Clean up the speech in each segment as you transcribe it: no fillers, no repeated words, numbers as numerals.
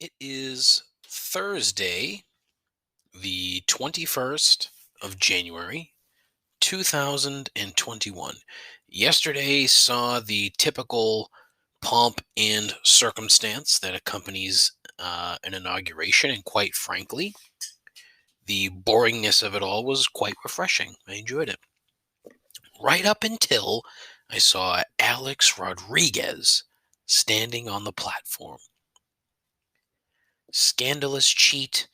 It is Thursday, the 21st of January, 2021. Yesterday saw the typical pomp and circumstance that accompanies an inauguration, and quite frankly, the boringness of it all was quite refreshing. I enjoyed it. Right up until I saw Alex Rodriguez standing on the platform. Scandalous cheat,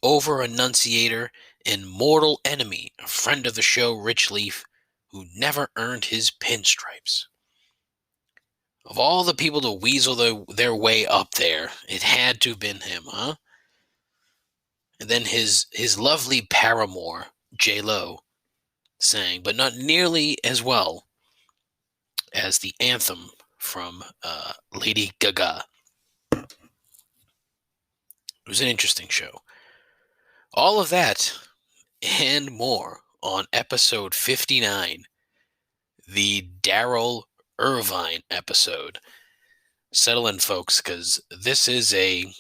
over enunciator, and mortal enemy, a friend of the show, Rich Leaf, who never earned his pinstripes. Of all the people to weasel their way up there, it had to have been him, huh? And then his lovely paramour, J Lo, sang, but not nearly as well as the anthem from Lady Gaga. It was an interesting show. All of that and more on episode 59, the Daryl Irvine episode. Settle in, folks, because this is a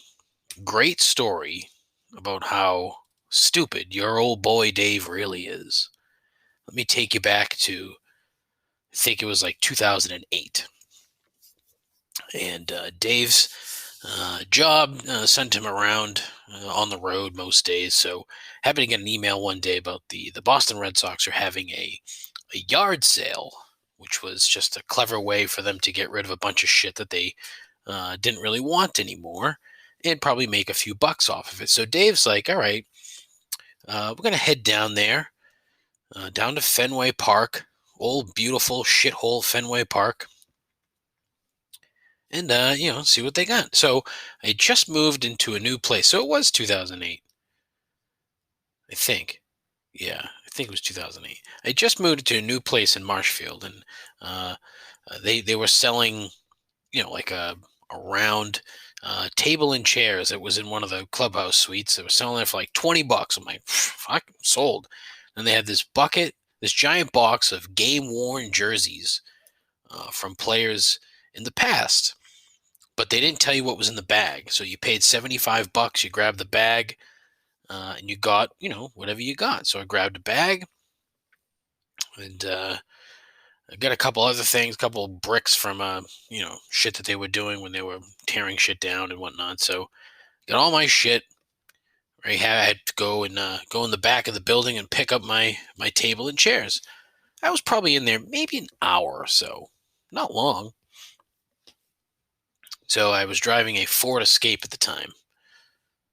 great story about how stupid your old boy Dave really is. Let me take you back to, I think it was like 2008. And Dave's job sent him around on the road most days. So happened to get an email one day about the Boston Red Sox are having a yard sale, which was just a clever way for them to get rid of a bunch of shit that they didn't really want anymore and probably make a few bucks off of it. So Dave's like, all right, we're going to head down there, down to Fenway Park, old beautiful shithole Fenway Park, and, see what they got. So I just moved into a new place. So it was 2008, I think. Yeah, I think it was 2008. I just moved to a new place in Marshfield, and they were selling, like a round table and chairs. It was in one of the clubhouse suites. They were selling it for like $20. I'm like, fuck, sold. And they had this giant box of game-worn jerseys from players in the past. But they didn't tell you what was in the bag. So you paid $75, you grabbed the bag, and you got, whatever you got. So I grabbed a bag, and I got a couple other things, a couple of bricks from, shit that they were doing when they were tearing shit down and whatnot. So got all my shit. I had to go and go in the back of the building and pick up my table and chairs. I was probably in there maybe an hour or so, not long. So I was driving a Ford Escape at the time.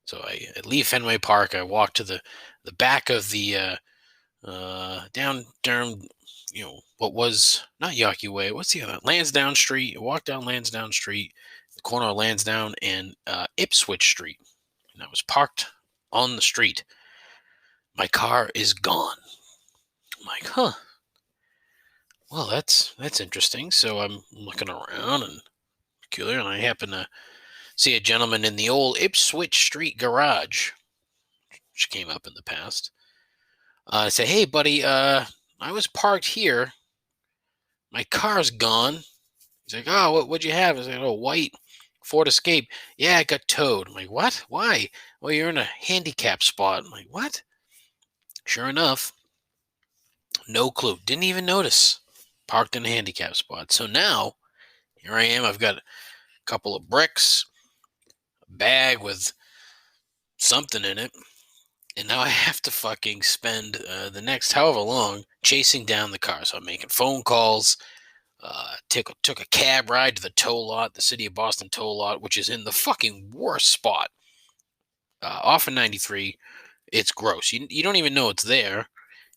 So I leave Fenway Park. I walk to the back of the down, what was not Yawkey Way. What's the other? Lansdowne Street. I walk down Lansdowne Street, the corner of Lansdowne and Ipswich Street. And I was parked on the street. My car is gone. I'm like, huh. Well, that's interesting. So I'm looking around and peculiar, and I happen to see a gentleman in the old Ipswich Street garage, which came up in the past. I say, hey, buddy, I was parked here. My car's gone. He's like, oh, what'd you have? I was like, oh, white Ford Escape. Yeah, it got towed. I'm like, what? Why? Well, you're in a handicap spot. I'm like, what? Sure enough, no clue. Didn't even notice. Parked in a handicap spot. So now, here I am. I've got a couple of bricks, a bag with something in it, and now I have to fucking spend the next however long chasing down the car. So I'm making phone calls, took a cab ride to the tow lot, the City of Boston tow lot, which is in the fucking worst spot. Off of 93, it's gross. You don't even know it's there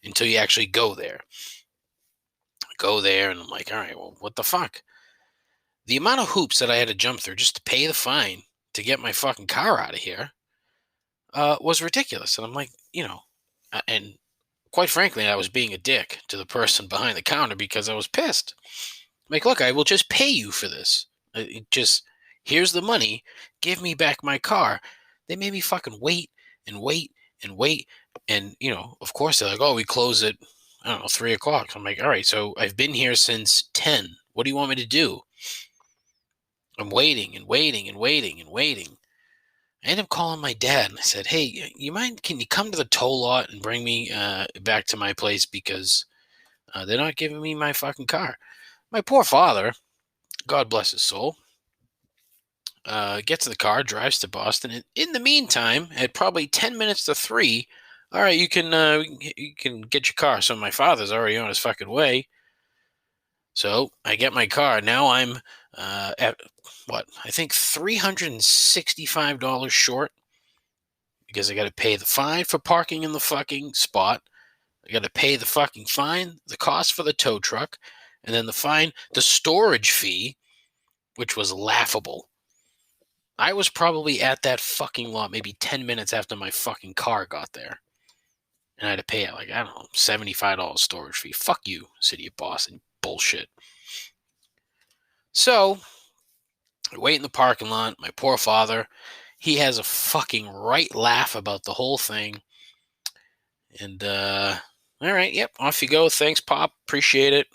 until you actually go there. I go there, and I'm like, all right, well, what the fuck? The amount of hoops that I had to jump through just to pay the fine to get my fucking car out of here was ridiculous. And I'm like, and quite frankly, I was being a dick to the person behind the counter because I was pissed. Like, look, I will just pay you for this. Here's the money. Give me back my car. They made me fucking wait and wait and wait. And, of course, they're like, oh, we close at, I don't know, 3 o'clock. I'm like, all right, so I've been here since 10. What do you want me to do? I'm waiting and waiting and waiting and waiting. I ended up calling my dad and I said, "Hey, you mind? Can you come to the tow lot and bring me back to my place because they're not giving me my fucking car." My poor father, God bless his soul, gets in the car, drives to Boston, and in the meantime, at probably 10 minutes to 3, all right, you can get your car. So my father's already on his fucking way. So I get my car. Now I'm at what I think $365 short because I got to pay the fine for parking in the fucking spot. I got to pay the fucking fine, the cost for the tow truck, and then the fine, the storage fee, which was laughable. I was probably at that fucking lot maybe 10 minutes after my fucking car got there. And I had to pay it, like, I don't know, $75 storage fee. Fuck you, City of Boston. Bullshit. So, I wait in the parking lot. My poor father, he has a fucking right laugh about the whole thing. And, all right, yep, off you go. Thanks, Pop. Appreciate it.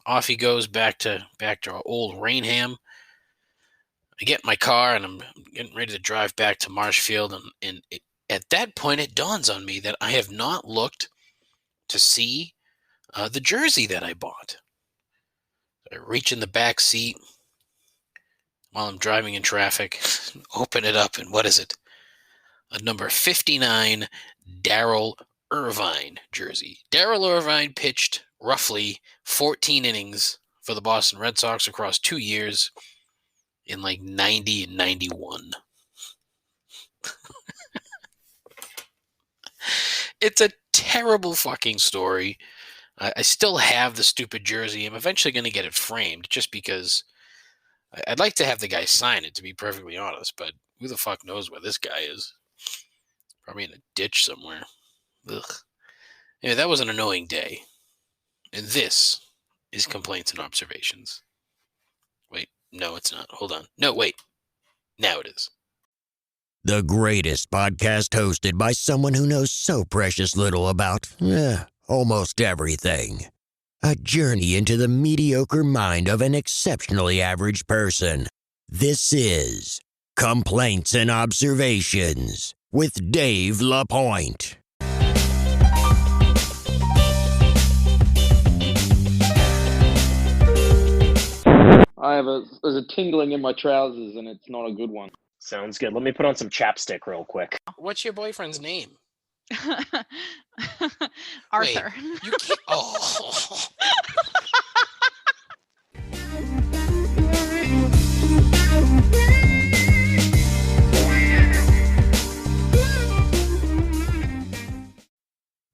Off he goes back to our old Rainham. I get in my car and I'm getting ready to drive back to Marshfield, and at that point it dawns on me that I have not looked to see the jersey that I bought. I reach in the back seat while I'm driving in traffic, open it up, and what is it? A number 59 Darryl Irvine jersey. Darryl Irvine pitched roughly 14 innings for the Boston Red Sox across 2 years in like 90 and 91. It's a terrible fucking story. I still have the stupid jersey. I'm eventually going to get it framed just because I'd like to have the guy sign it, to be perfectly honest, but who the fuck knows where this guy is? Probably in a ditch somewhere. Ugh. Anyway, that was an annoying day. And this is Complaints and Observations. Wait, no, it's not. Hold on. No, wait. Now it is. The greatest podcast hosted by someone who knows so precious little about almost everything. A journey into the mediocre mind of an exceptionally average person. This is Complaints and Observations with Dave LaPointe. There's a tingling in my trousers, and it's not a good one. Sounds good. Let me put on some chapstick real quick. What's your boyfriend's name? Arthur. Wait, you can't. Oh.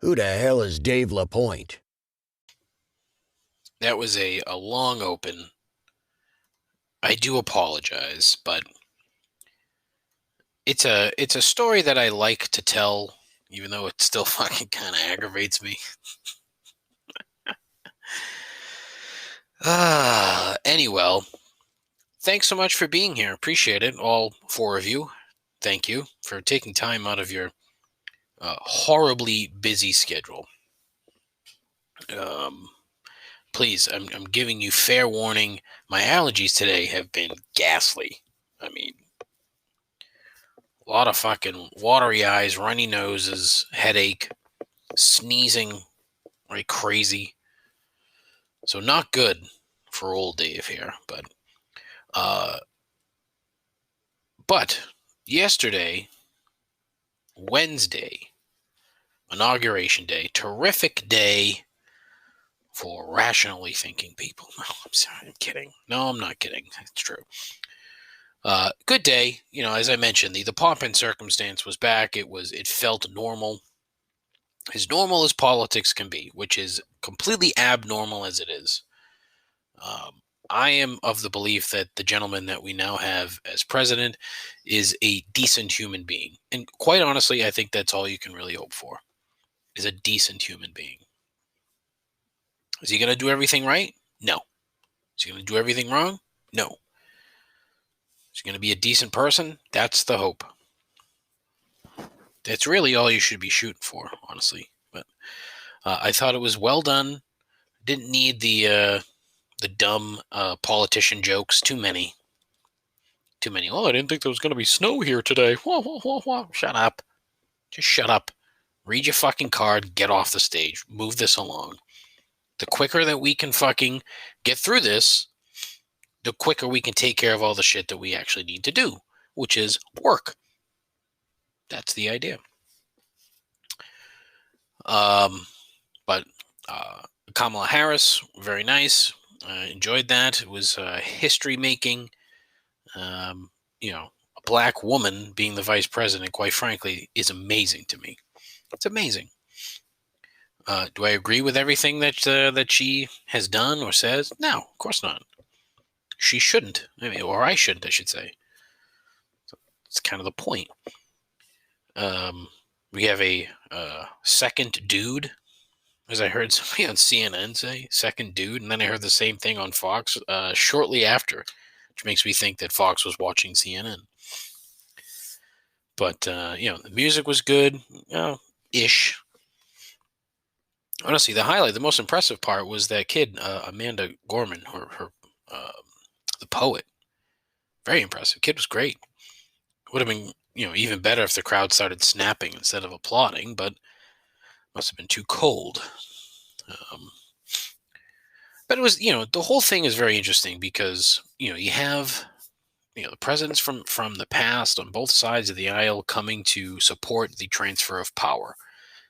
Who the hell is Dave LaPointe? That was a long open. I do apologize, but it's a story that I like to tell, even though it still fucking kind of aggravates me. Anyway, thanks so much for being here. Appreciate it, all 4 of you. Thank you for taking time out of your horribly busy schedule. Please, I'm giving you fair warning. My allergies today have been ghastly. I mean, a lot of fucking watery eyes, runny noses, headache, sneezing like crazy. So not good for old Dave here, but yesterday, Wednesday, Inauguration Day, terrific day for rationally thinking people. No, I'm sorry, I'm kidding. No, I'm not kidding. It's true. Good day. You know, as I mentioned, the pomp and circumstance was back. It felt normal. As normal as politics can be, which is completely abnormal as it is. I am of the belief that the gentleman that we now have as president is a decent human being. And quite honestly, I think that's all you can really hope for, is a decent human being. Is he going to do everything right? No. Is he going to do everything wrong? No. Is he going to be a decent person? That's the hope. That's really all you should be shooting for, honestly. But I thought it was well done. Didn't need the dumb politician jokes. Too many too many. Oh, I didn't think there was going to be snow here today. Wah, wah, wah, wah. Shut up. Just shut up. Read your fucking card. Get off the stage. Move this along. The quicker that we can fucking get through this, the quicker we can take care of all the shit that we actually need to do, which is work. That's the idea. But Kamala Harris, very nice. Enjoyed that. It was history making. A black woman being the vice president, quite frankly, is amazing to me. It's amazing. Do I agree with everything that she has done or says? No, of course not. She shouldn't. Or I shouldn't, I should say. So it's kind of the point. We have a second dude, as I heard somebody on CNN say, second dude, and then I heard the same thing on Fox shortly after, which makes me think that Fox was watching CNN. But, the music was good, ish. Honestly, the most impressive part was that kid, Amanda Gorman, the poet. Very impressive. Kid was great. Would have been, even better if the crowd started snapping instead of applauding, but must have been too cold. But it was, the whole thing is very interesting because, you have, the presidents from the past on both sides of the aisle coming to support the transfer of power.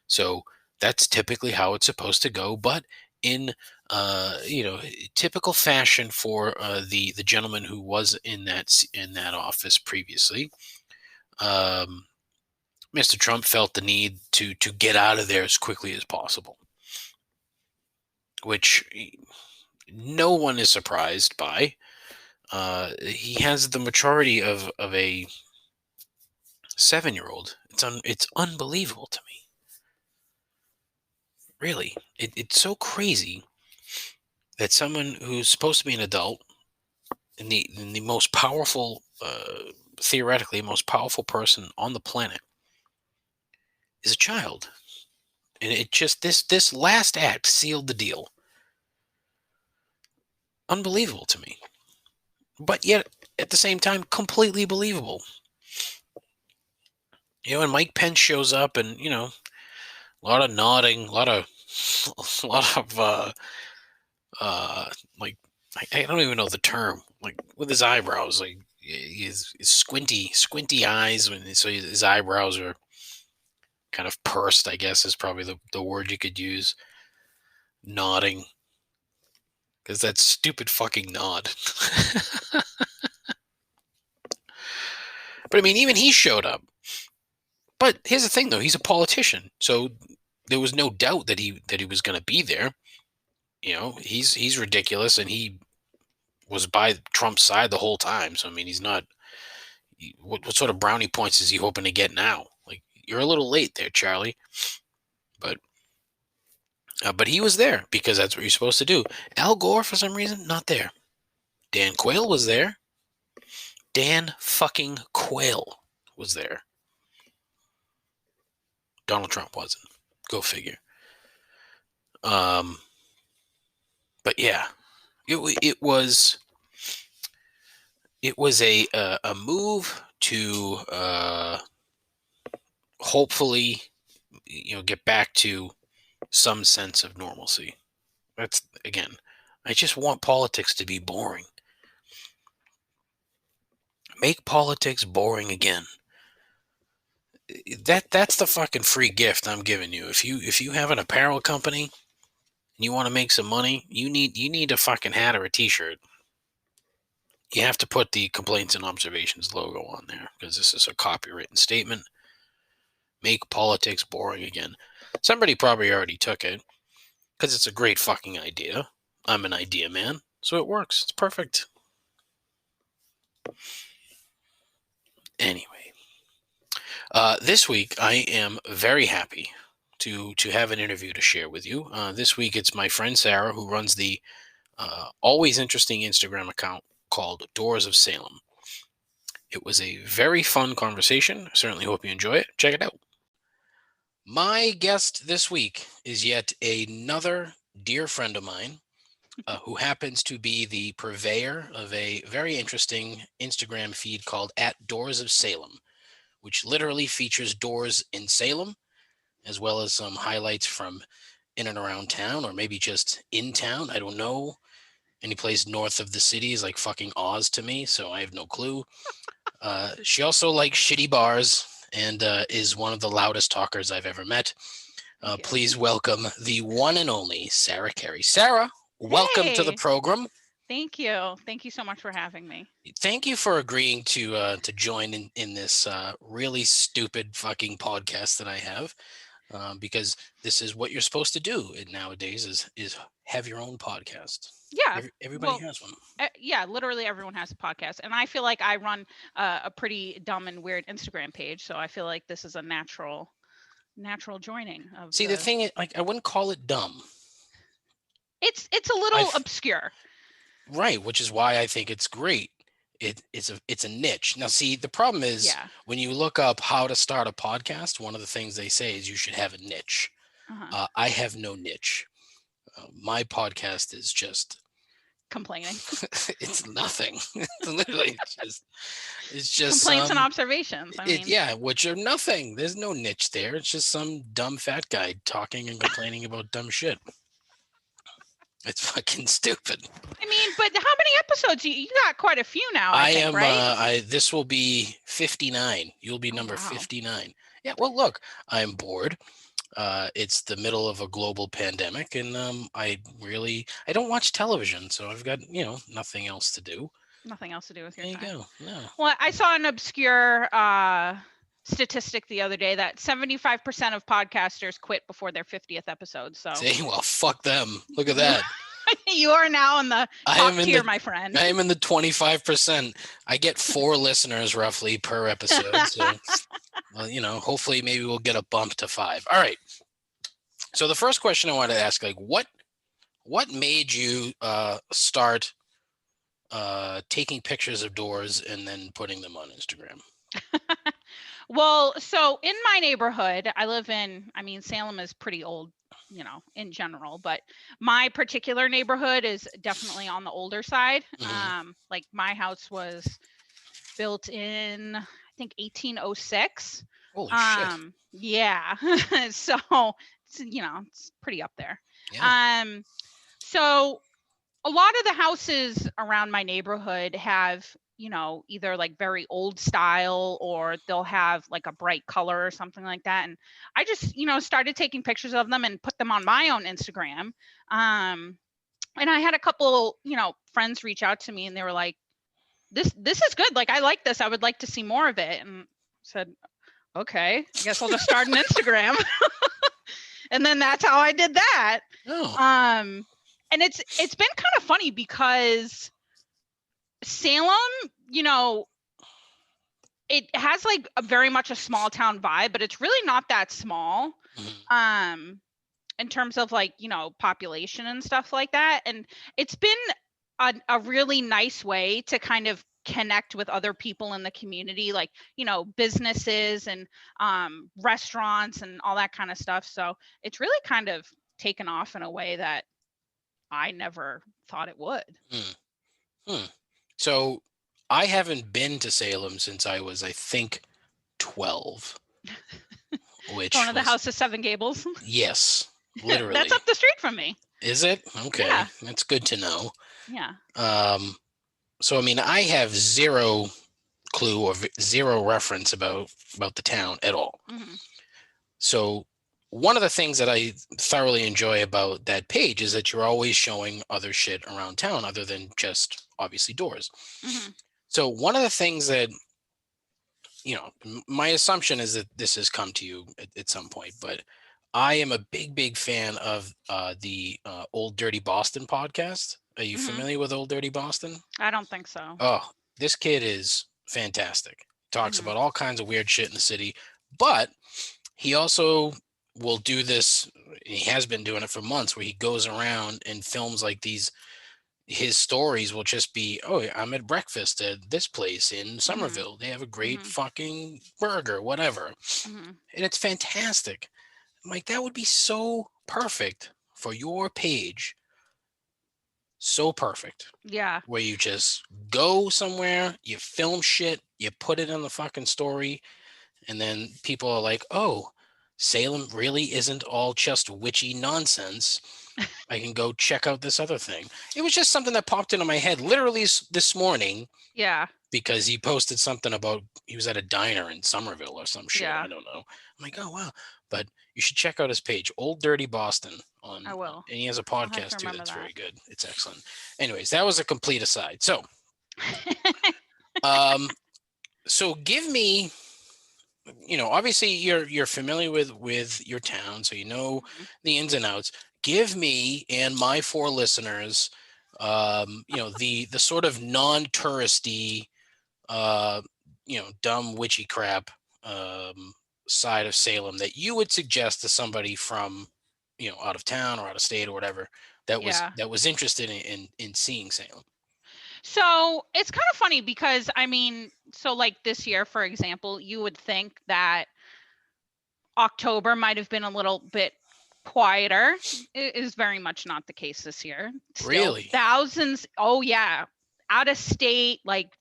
So that's typically how it's supposed to go. But in, typical fashion for the gentleman who was in that office previously, Mr. Trump felt the need to get out of there as quickly as possible, which no one is surprised by. He has the maturity of a 7-year-old. It's unbelievable to me. Really, it's so crazy that someone who's supposed to be an adult and the most powerful, theoretically most powerful person on the planet is a child. And it just this last act sealed the deal. Unbelievable to me. But yet at the same time completely believable. And Mike Pence shows up and, a lot of nodding, a lot of like I don't even know the term, like with his eyebrows, like his squinty eyes, so his eyebrows are kind of pursed, I guess is probably the word you could use. Nodding, because that stupid fucking nod. But even he showed up. But here's the thing, though, he's a politician, so there was no doubt that he was going to be there. He's ridiculous, and he was by Trump's side the whole time. So he's not. What sort of brownie points is he hoping to get now? Like, you're a little late there, Charlie. But he was there because that's what you're supposed to do. Al Gore, for some reason, not there. Dan Quayle was there. Dan fucking Quayle was there. Donald Trump wasn't. Go figure. But yeah, it was a move to hopefully get back to some sense of normalcy. That's, again, I just want politics to be boring. Make politics boring again. That's the fucking free gift I'm giving you. If you have an apparel company and you want to make some money, you need a fucking hat or a t-shirt. You have to put the complaints and observations logo on there because this is a copywritten statement. Make politics boring again. Somebody probably already took it because it's a great fucking idea. I'm an idea man, so it works. It's perfect. Anyway, this week I am very happy to have an interview to share with you. This week it's my friend Sarah who runs the always interesting Instagram account called Doors of Salem. It was a very fun conversation. I certainly hope you enjoy it. Check it out. My guest this week is yet another dear friend of mine. who happens to be the purveyor of a very interesting Instagram feed called at Doors of Salem, which literally features doors in Salem, as well as some highlights from in and around town, or maybe just in town. I don't know. Any place north of the city is like fucking Oz to me, so I have no clue. She also likes shitty bars and is one of the loudest talkers I've ever met. Thank you. Please welcome the one and only Sarah Kerry. Sarah, welcome to the Hey. program. Thank you. Thank you so much for having me. Thank you for agreeing to join in this really stupid fucking podcast that I have, because this is what you're supposed to do nowadays is have your own podcast. Yeah. Everybody well, has one. Yeah, literally everyone has a podcast. And I feel like I run a pretty dumb and weird Instagram page. So I feel like this is a natural joining of See, the thing is, like, I wouldn't call it dumb. It's a little obscure. Right, which is why I think it's great. It's a niche. Now, see, the problem is when you look up how to start a podcast, one of the things they say is you should have a niche. I have no niche. My podcast is just complaining. It's nothing. It's literally it's just complaints and observations. I mean, yeah, which are nothing. There's no niche there. It's just some dumb fat guy talking and complaining about dumb shit. It's fucking stupid. I mean, but how many episodes? You got quite a few now. I think, right? This will be 59. You'll be number 59. Yeah. Well, look, I'm bored. It's the middle of a global pandemic, and I don't watch television, so I've got nothing else to do. Nothing else to do with your time. There you go. No. Well, I saw an obscure statistic the other day that 75% of podcasters quit before their 50th episode. So see, well, fuck them. Look at that. You are now in the top tier, my friend. I am in the 25%. I get 4 listeners roughly per episode. So, well, hopefully maybe we'll get a bump to 5. All right. So the first question I wanted to ask, like, what made you start taking pictures of doors and then putting them on Instagram? Well, so in my neighborhood, I live in, Salem is pretty old, in general, but my particular neighborhood is definitely on the older side. Mm-hmm. Like my house was built in, I think 1806. Holy shit. Yeah. So, it's pretty up there. Yeah. So a lot of the houses around my neighborhood have, either like very old style or they'll have like a bright color or something like that. And I just, started taking pictures of them and put them on my own Instagram. And I had a couple, friends reach out to me and they were like, this is good. Like, I like this. I would like to see more of it. And I said, okay, I guess I'll just start an Instagram. And then that's how I did that. Oh. And it's been kind of funny because Salem, it has like a very much a small town vibe, but it's really not that small. Mm-hmm. In terms of like, population and stuff like that. And it's been a really nice way to kind of connect with other people in the community, like, businesses and restaurants and all that kind of stuff. So it's really kind of taken off in a way that I never thought it would. So I haven't been to Salem since I was, I think, 12. Which one of the House of Seven Gables? Yes, literally. That's up the street from me. Is it? Okay. Yeah. That's good to know. Yeah. So, I have zero clue or zero reference about the town at all. Mm-hmm. So one of the things that I thoroughly enjoy about that page is that you're always showing other shit around town other than just obviously doors. Mm-hmm. So one of the things that, my assumption is that this has come to you at some point, but I am a big fan of the Old Dirty Boston podcast. Are you familiar with Old Dirty Boston? I don't think so. Oh, this kid is fantastic. Talks about all kinds of weird shit in the city, but he also will do this. He has been doing it for months where he goes around and films like these. His stories will just be, oh, I'm at breakfast at this place in Somerville. They have a great fucking burger, whatever. And it's fantastic. I'm like, that would be so perfect for your page. so perfect. Yeah. Where you just go somewhere, you film shit, you put it in the fucking story, and then people are like, oh, Salem really isn't all just witchy nonsense. I can go check out this other thing. It was just something that popped into my head literally this morning Yeah. because he posted something about he was at a diner in Somerville or some shit. Yeah. I don't know. I'm like, oh, wow. But you should check out his page, Old Dirty Boston, I will. and he has a I'll have to podcast too. remember That's that. very good. It's excellent. Anyways, that was a complete aside. So, um, so give me, obviously you're familiar with your town, so you know Mhm. the ins and outs. Give me and my four listeners, the sort of non-touristy, dumb witchy crap side of Salem that you would suggest to somebody from, out of town or out of state or whatever Yeah. that was interested in seeing Salem. So it's kind of funny because I mean, so like this year, for example, you would think that October might have been a little bit quieter. It is very much not the case this year. Still Really? thousands. Oh yeah, out of state, like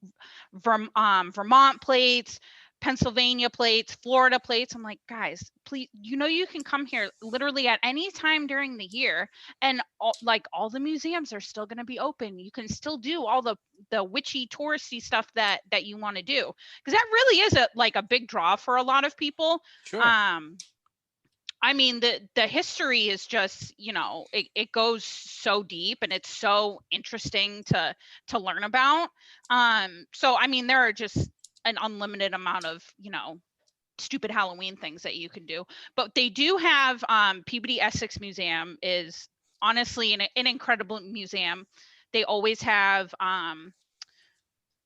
Vermont plates, Pennsylvania plates, Florida plates. I'm like, guys, please, you can come here literally at any time during the year, and all the museums are still going to be open. You can still do all the witchy touristy stuff that you want to do, because that really is a big draw for a lot of people. Sure. I mean, the history is just, it goes so deep and it's so interesting to learn about. So I mean, there are just an unlimited amount of, stupid Halloween things that you can do. But they do have Peabody Essex Museum is honestly an incredible museum. They always have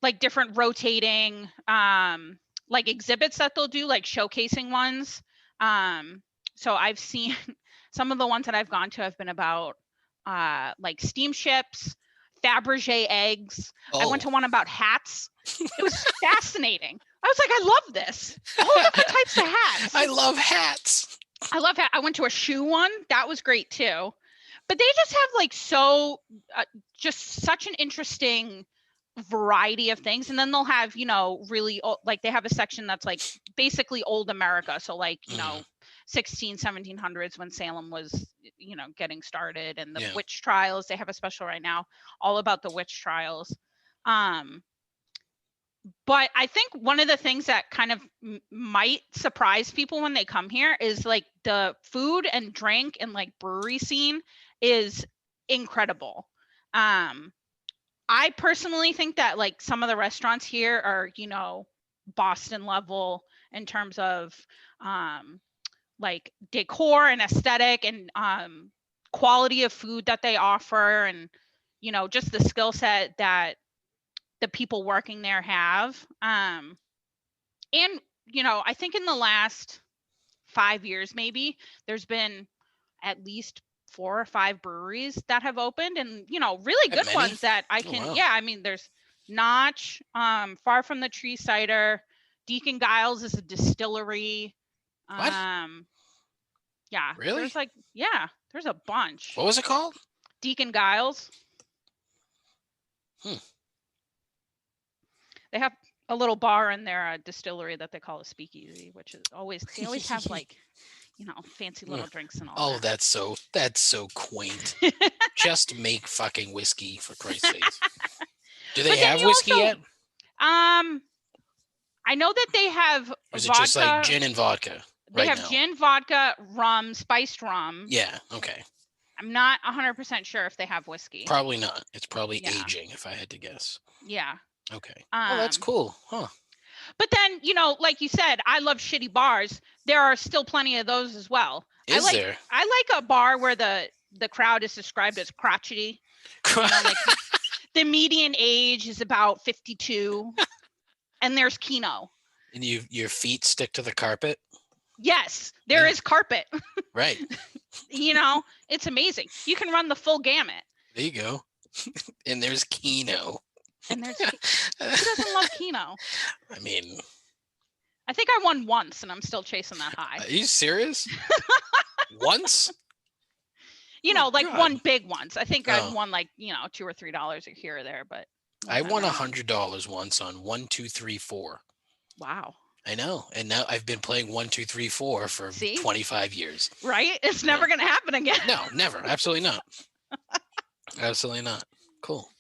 like different rotating like exhibits that they'll do, like showcasing ones. So I've seen some of the ones that I've gone to have been about like steamships, Fabergé eggs. I went to one about hats. It was fascinating. I was like, I love this. All different types of hats. I love hats. I love hat. I went to a shoe one. That was great too. But they just have like just such an interesting variety of things. And then they'll have, really like they have a section that's like basically old America. So like, 1700s when Salem was, getting started, and the witch trials. They have a special right now all about the witch trials. But I think one of the things that kind of might surprise people when they come here is like the food and drink and like brewery scene is incredible. I personally think that like some of the restaurants here are, Boston level in terms of like decor and aesthetic and quality of food that they offer, and just the skill set that the people working there have. And I think in the last 5 years maybe there's been at least 4 or 5 breweries that have opened, and really good ones that I can. wow. Yeah, I mean, there's Notch, Far from the Tree Cider, Deacon Giles is a distillery. What? Yeah. Really? There's a bunch. What was it called? Deacon Giles. They have a little bar in their distillery that they call a speakeasy, which is they always have like, fancy little drinks and all. Oh, that's so quaint. Just make fucking whiskey, for Christ's sakes. Do they have whiskey yet? I know that they have or is vodka. It just like gin and vodka? They have gin, vodka, rum, spiced rum. Yeah, okay. I'm not 100% sure if they have whiskey. Probably not. It's probably aging, if I had to guess. Yeah. Okay. That's cool. Huh. But then, like you said, I love shitty bars. There are still plenty of those as well. Is there? I like a bar where the crowd is described as crotchety. Like the median age is about 52. And there's Keno. And your feet stick to the carpet? Yes, there is carpet. Right. It's amazing. You can run the full gamut. There you go. And there's Keno. And there's who doesn't love Keno? I mean, I think I won once, and I'm still chasing that high. Are you serious? Once? You know, like God. won big ones. I think I've Oh. won like, $2 or $3 here or there, but I won nothing. $100 once on 1, 2, 3, 4. Wow. I know, and now I've been playing 1, 2, 3, 4 for See? 25 years. Right? It's never going to happen again. No, never. Absolutely not. Absolutely not. Cool.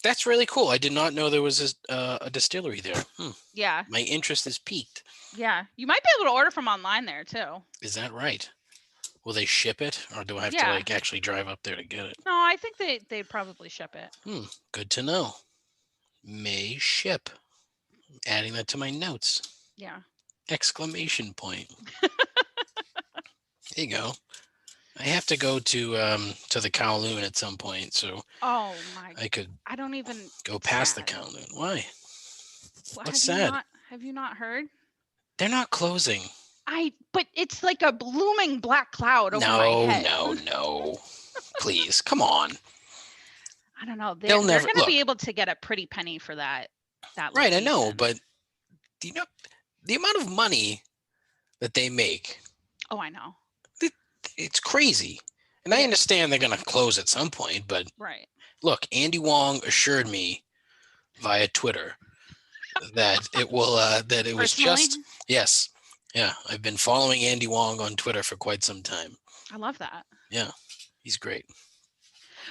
That's really cool. I did not know there was a distillery there. Yeah. My interest is piqued. Yeah. You might be able to order from online there too. Is that right? Will they ship it, or do I have to Yeah. like actually drive up there to get it? No, I think they probably ship it. Good to know. May ship. Adding that to my notes. Yeah. Exclamation point. There you go. I have to go to the Kowloon at some point, so Oh my! I could I don't even go past sad. the Kowloon. Why? What, What's sad? Have you not heard? They're not closing. But it's like a looming black cloud over my head. No. Please, come on. I don't know. They'll They're never going to look. be able to get a pretty penny for that. Right, I know, location. but do you know the amount of money that they make? Oh, I know. It's crazy. And I understand they're going to close at some point, but right. Look, Andy Wong assured me via Twitter that it will that it was just yes. Yeah, I've been following Andy Wong on Twitter for quite some time. I love that. Yeah. He's great.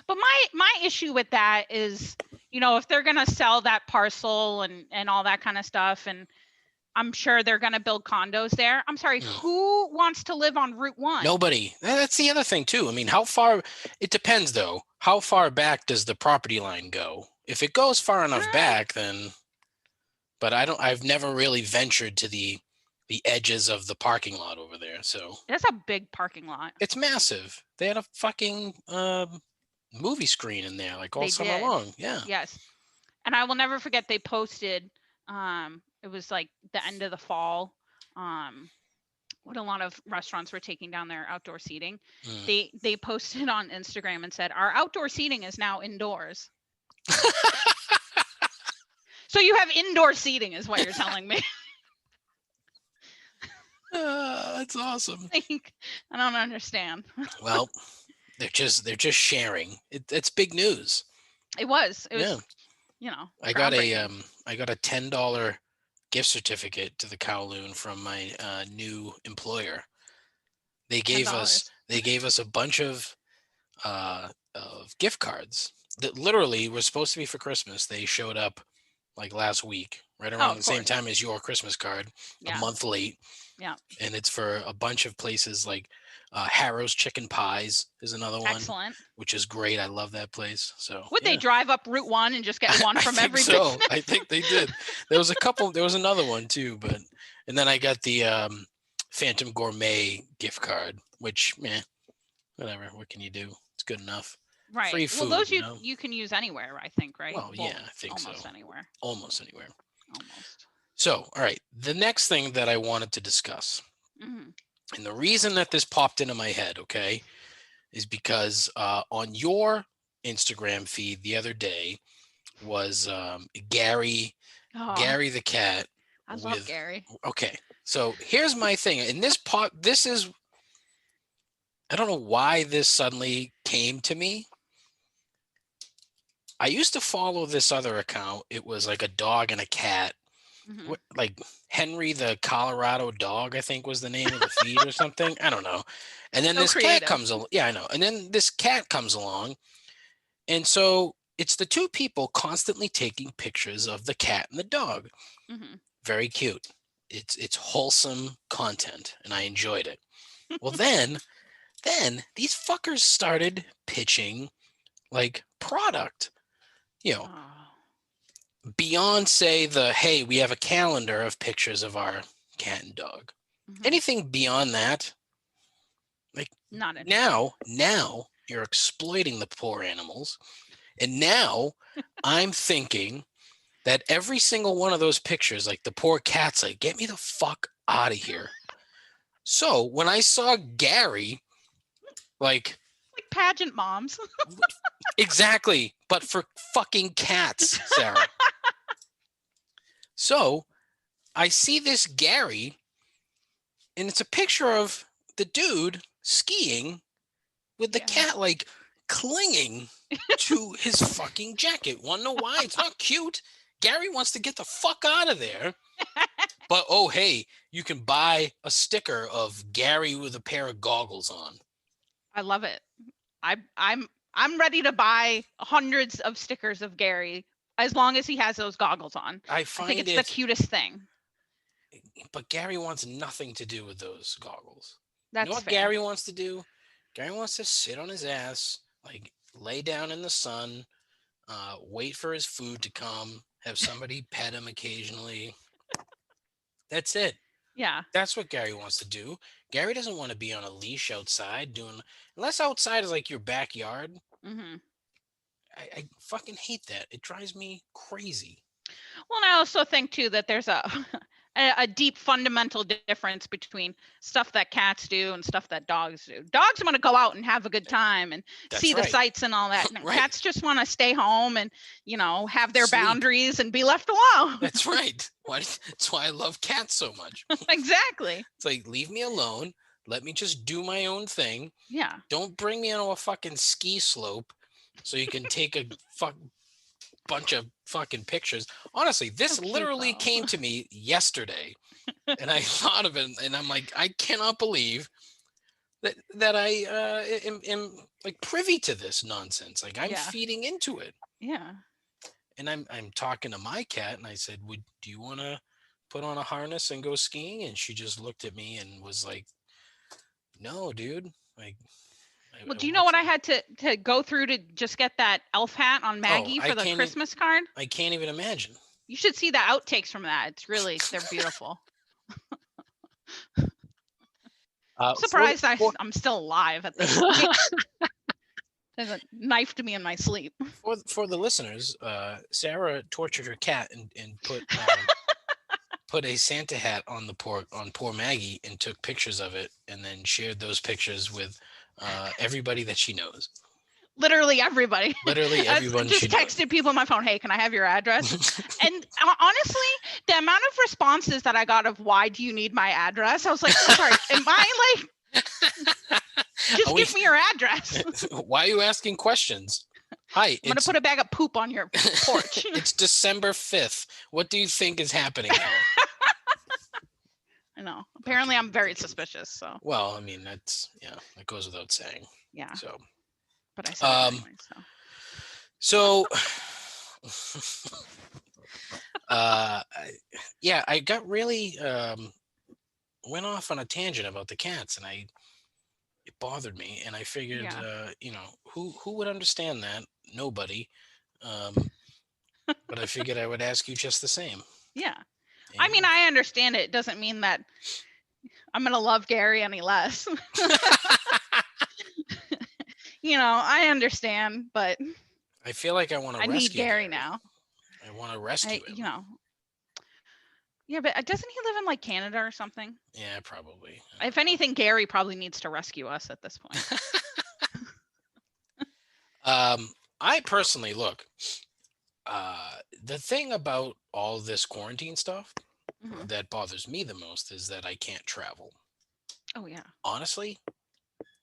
But my issue with that is, if they're going to sell that parcel and all that kind of stuff, and I'm sure they're going to build condos there. I'm sorry, who wants to live on Route 1? Nobody. That's the other thing too. I mean, how far, it depends though. How far back does the property line go? If it goes far enough back, then, but I've never really ventured to the edges of the parking lot over there. So it's a big parking lot. It's massive. They had a fucking movie screen in there, like all summer long. Yeah. Yes. And I will never forget, they posted, it was like the end of the fall, when a lot of restaurants were taking down their outdoor seating. They posted on Instagram and said, our outdoor seating is now indoors. So you have indoor seating is what you're telling me. That's awesome. I don't understand. Well, they're just sharing. It's big news. It was, I got a $10 gift certificate to the Kowloon from my new employer. They gave us a bunch of gift cards that literally were supposed to be for Christmas. They showed up like last week, right around the same time as your Christmas card, a month late. Yeah. And it's for a bunch of places like Harrow's Chicken Pies is another one. Excellent. Which is great. I love that place. So would they drive up Route 1 and just get one from every business? I think they did. There was another one too, and then I got the Phantom Gourmet gift card, which whatever. What can you do? It's good enough. Right. Free food. Well, those you can use anywhere, I think, right? Well, yeah, I think almost so. Anywhere. Almost anywhere. Almost. So, all right. The next thing that I wanted to discuss, and the reason that this popped into my head, okay, is because on your Instagram feed the other day was Gary the cat. I love Gary. Okay. So here's my thing. In this I don't know why this suddenly came to me. I used to follow this other account. It was like a dog and a cat. Like Henry the Colorado dog, I think was the name of the feed or something. I don't know. And then this cat comes along. Yeah, I know. And then this cat comes along. And so it's the two people constantly taking pictures of the cat and the dog. Very cute. It's wholesome content, and I enjoyed it. Well, then these fuckers started pitching like product. Beyond say hey, we have a calendar of pictures of our cat and dog. Anything beyond that, like not anymore. Now you're exploiting the poor animals. And now I'm thinking that every single one of those pictures, like the poor cat's like, get me the fuck out of here. So when I saw Gary, like pageant moms. Exactly, but for fucking cats, Sarah. So I see this Gary, and it's a picture of the dude skiing with the Yeah. cat like clinging to his fucking jacket. Wanna know why? It's not cute. Gary wants to get the fuck out of there. But oh hey, you can buy a sticker of Gary with a pair of goggles on. I love it. I'm ready to buy hundreds of stickers of Gary as long as he has those goggles on. I I think find it's the cutest thing. but Gary wants nothing to do with those goggles. You know That's what fair. Gary wants to do? Gary wants to sit on his ass, like lay down in the sun, wait for his food to come, have somebody pet him occasionally. That's it. Yeah. That's what Gary wants to do. Gary doesn't want to be on a leash outside doing, unless outside is like your backyard. Hmm. I fucking hate that. It drives me crazy. Well, and I also think too that there's a a deep fundamental difference between stuff that cats do and stuff that dogs do. Dogs want to go out and have a good time and That's see the right. sights and all that. And Right. Cats just want to stay home and, have their Sleep. boundaries and be left alone. That's right. That's why I love cats so much. Exactly. It's like, leave me alone. Let me just do my own thing. Yeah. Don't bring me on a fucking ski slope so you can take a bunch of fucking pictures. Honestly, this So cute, literally though. came to me yesterday, and I thought of it, and I'm like, I cannot believe that I am like privy to this nonsense. Like I'm Yeah. feeding into it, Yeah. and I'm talking to my cat, and I said, do you want to put on a harness and go skiing? And she just looked at me and was like, no, dude. Like, Well, do you know what I had to go through to just get that elf hat on Maggie I for the can't Christmas card? I can't even imagine. You should see the outtakes from that. They're beautiful. I'm surprised I'm still alive at this point. There's a knife to me in my sleep. For the listeners, Sarah tortured her cat and put a Santa hat on poor Maggie and took pictures of it and then shared those pictures with everybody that she knows. Literally everybody. Literally everyone. Just texted people on my phone, hey, can I have your address? And honestly, the amount of responses that I got of why do you need my address? I was like, sorry, am I like, just give me your address. Why are you asking questions? Hi, I'm going to put a bag of poop on your porch. It's December 5th. What do you think is happening now? I know. Apparently I'm very suspicious. So. Well, I mean, that goes without saying. Yeah. So. But I said it anyway, So, I got really went off on a tangent about the cats, and it bothered me, and I figured, who would understand that? Nobody. But I figured I would ask you just the same. Yeah. I mean, I understand it. It doesn't mean that I'm going to love Gary any less. I understand, but I feel like I want to rescue need Gary now. I want to rescue him. Yeah, but doesn't he live in like Canada or something? Yeah, probably. If anything, Gary probably needs to rescue us at this point. I personally look. The thing about all this quarantine stuff that bothers me the most is that I can't travel. Oh yeah. Honestly,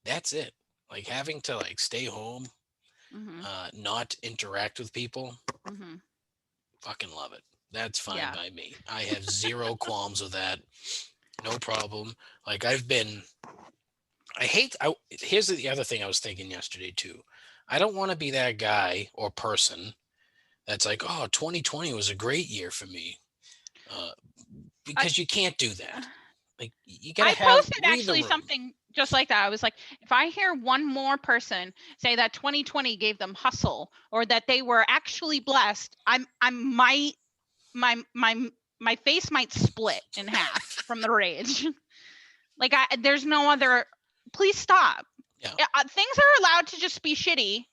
that's it. Like having to stay home, not interact with people. Fucking love it. That's fine by me. I have zero qualms with that. No problem. Like here's the other thing I was thinking yesterday too. I don't want to be that guy or person that's like, oh, 2020 was a great year for me. Because you can't do that. Like you gotta I posted actually something just like that. I was like, if I hear one more person say that 2020 gave them hustle or that they were actually blessed, my face might split in half from the rage. Like there's no other. Please stop. Yeah. Things are allowed to just be shitty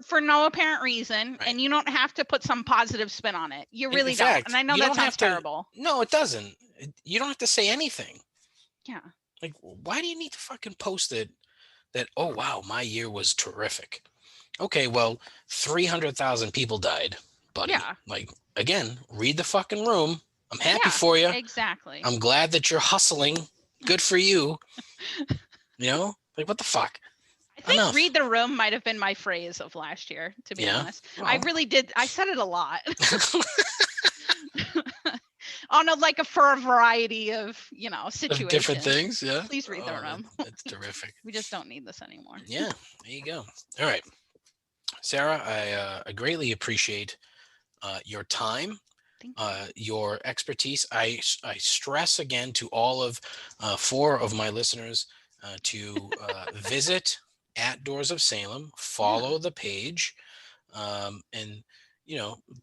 for no apparent reason, and you don't have to put some positive spin on it. You really don't. And I know that sounds terrible. No, it doesn't. You don't have to say anything. Yeah. Like, why do you need to fucking post it that, oh, wow, my year was terrific? Okay, well, 300,000 people died, buddy. Yeah. Like, again, read the fucking room. I'm happy for you. Exactly. I'm glad that you're hustling Good for you. Like what the fuck? I think Enough. read the room might have been my phrase of last year, to be honest. I Well. really did. I said it a lot. For a variety of, situations. Of different things, yeah. Please read the room. That's terrific. We just don't need this anymore. Yeah, there you go. All right, Sarah, I greatly appreciate your time, Thank you. your expertise. I stress again to all of 4 of my listeners to visit at Doors of Salem, follow the page, and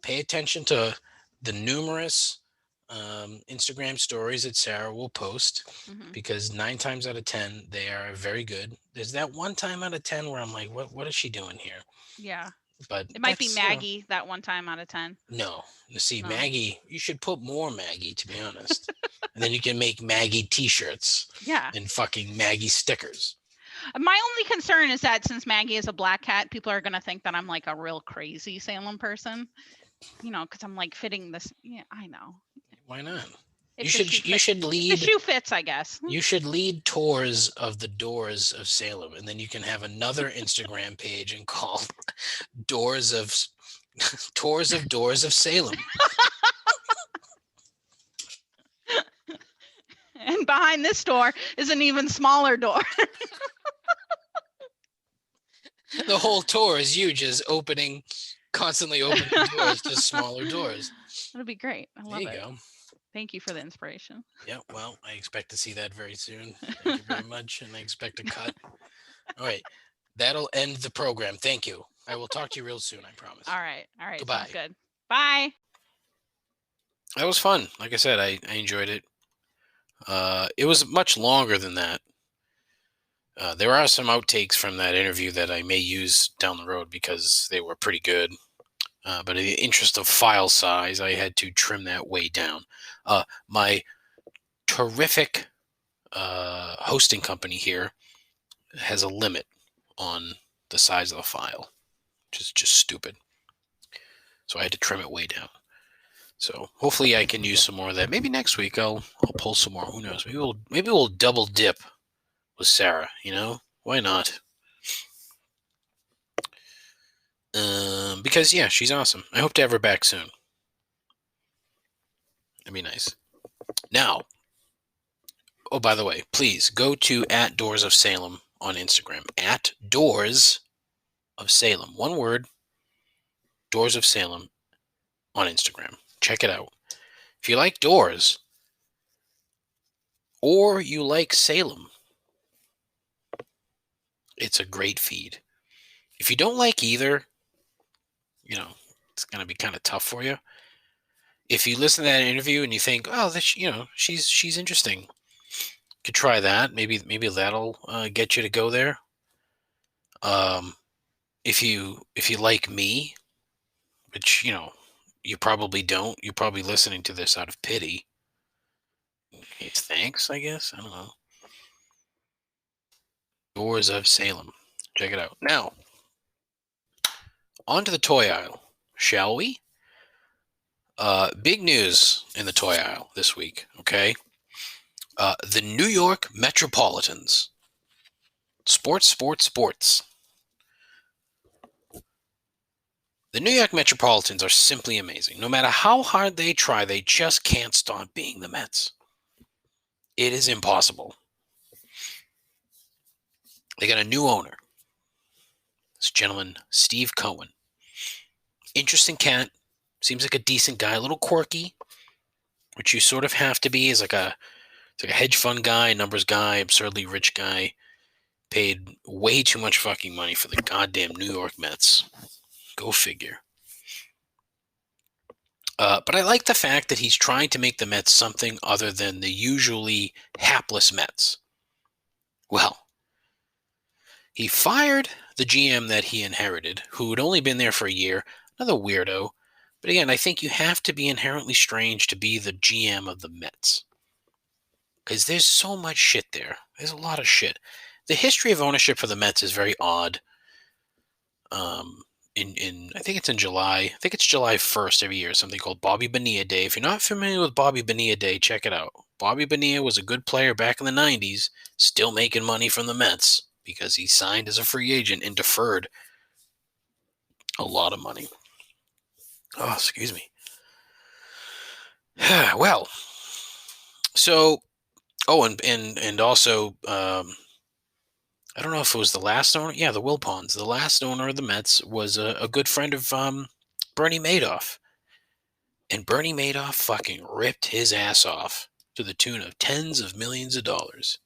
pay attention to the numerous Instagram stories that Sarah will post, because 9 times out of 10 they are very good. There's that one time out of 10 where I'm like, what is she doing here? Yeah. But it might be Maggie that one time out of 10. No, see, no. Maggie, you should put more Maggie, to be honest. And then you can make Maggie t-shirts. Yeah. And fucking Maggie stickers. My only concern is that since Maggie is a black cat, people are going to think that I'm like a real crazy Salem person, because I'm like fitting this. Yeah, I know. Why not? You should lead. The shoe fits, I guess. You should lead tours of the Doors of Salem, and then you can have another Instagram page and call Doors of Doors of Salem. And behind this door is an even smaller door. The whole tour is you just constantly opening doors to smaller doors. That'll be great. I love it. There you go. Thank you for the inspiration. Yeah, well, I expect to see that very soon. Thank you very much, and I expect a cut. All right, that'll end the program. Thank you. I will talk to you real soon, I promise. All right. Goodbye. Sounds good. Bye. That was fun. Like I said, I enjoyed it. It was much longer than that. There are some outtakes from that interview that I may use down the road because they were pretty good. But in the interest of file size, I had to trim that way down. My terrific hosting company here has a limit on the size of the file, which is just stupid. So I had to trim it way down. So hopefully I can use some more of that. Maybe next week I'll pull some more. Who knows? Maybe we'll double dip with Sarah. Why not? Because yeah, she's awesome. I hope to have her back soon. That'd be nice. Now, oh, by the way, please go to @Doors of Salem on Instagram. @Doors of Salem. One word. Doors of Salem on Instagram. Check it out. If you like doors or you like Salem, it's a great feed. If you don't like either, it's going to be kind of tough for you. If you listen to that interview and you think, oh, this, she's interesting, you could try that. Maybe that'll get you to go there. If you like me, which you probably don't. You're probably listening to this out of pity. It's thanks, I guess. I don't know. Doors of Salem. Check it out. Now, on to the toy aisle, shall we? Big news in the toy aisle this week, okay? The New York Metropolitans. Sports. The New York Metropolitans are simply amazing. No matter how hard they try, they just can't stop being the Mets. It is impossible. They got a new owner. This gentleman, Steve Cohen. Interesting cat. Seems like a decent guy. A little quirky, which you sort of have to be. It's like a hedge fund guy, numbers guy, absurdly rich guy. Paid way too much fucking money for the goddamn New York Mets. Go figure. But I like the fact that he's trying to make the Mets something other than the usually hapless Mets. Well, he fired the GM that he inherited, who had only been there for a year. Another weirdo. But again, I think you have to be inherently strange to be the GM of the Mets. Because there's so much shit there. There's a lot of shit. The history of ownership for the Mets is very odd. I think it's in July. I think it's July 1st every year. Something called Bobby Bonilla Day. If you're not familiar with Bobby Bonilla Day, check it out. Bobby Bonilla was a good player back in the 90s, still making money from the Mets because he signed as a free agent and deferred a lot of money. Oh, excuse me. Well, so, and also, I don't know if it was the last owner. Yeah, the Wilpons. The last owner of the Mets was a good friend of Bernie Madoff. And Bernie Madoff fucking ripped his ass off to the tune of tens of millions of dollars.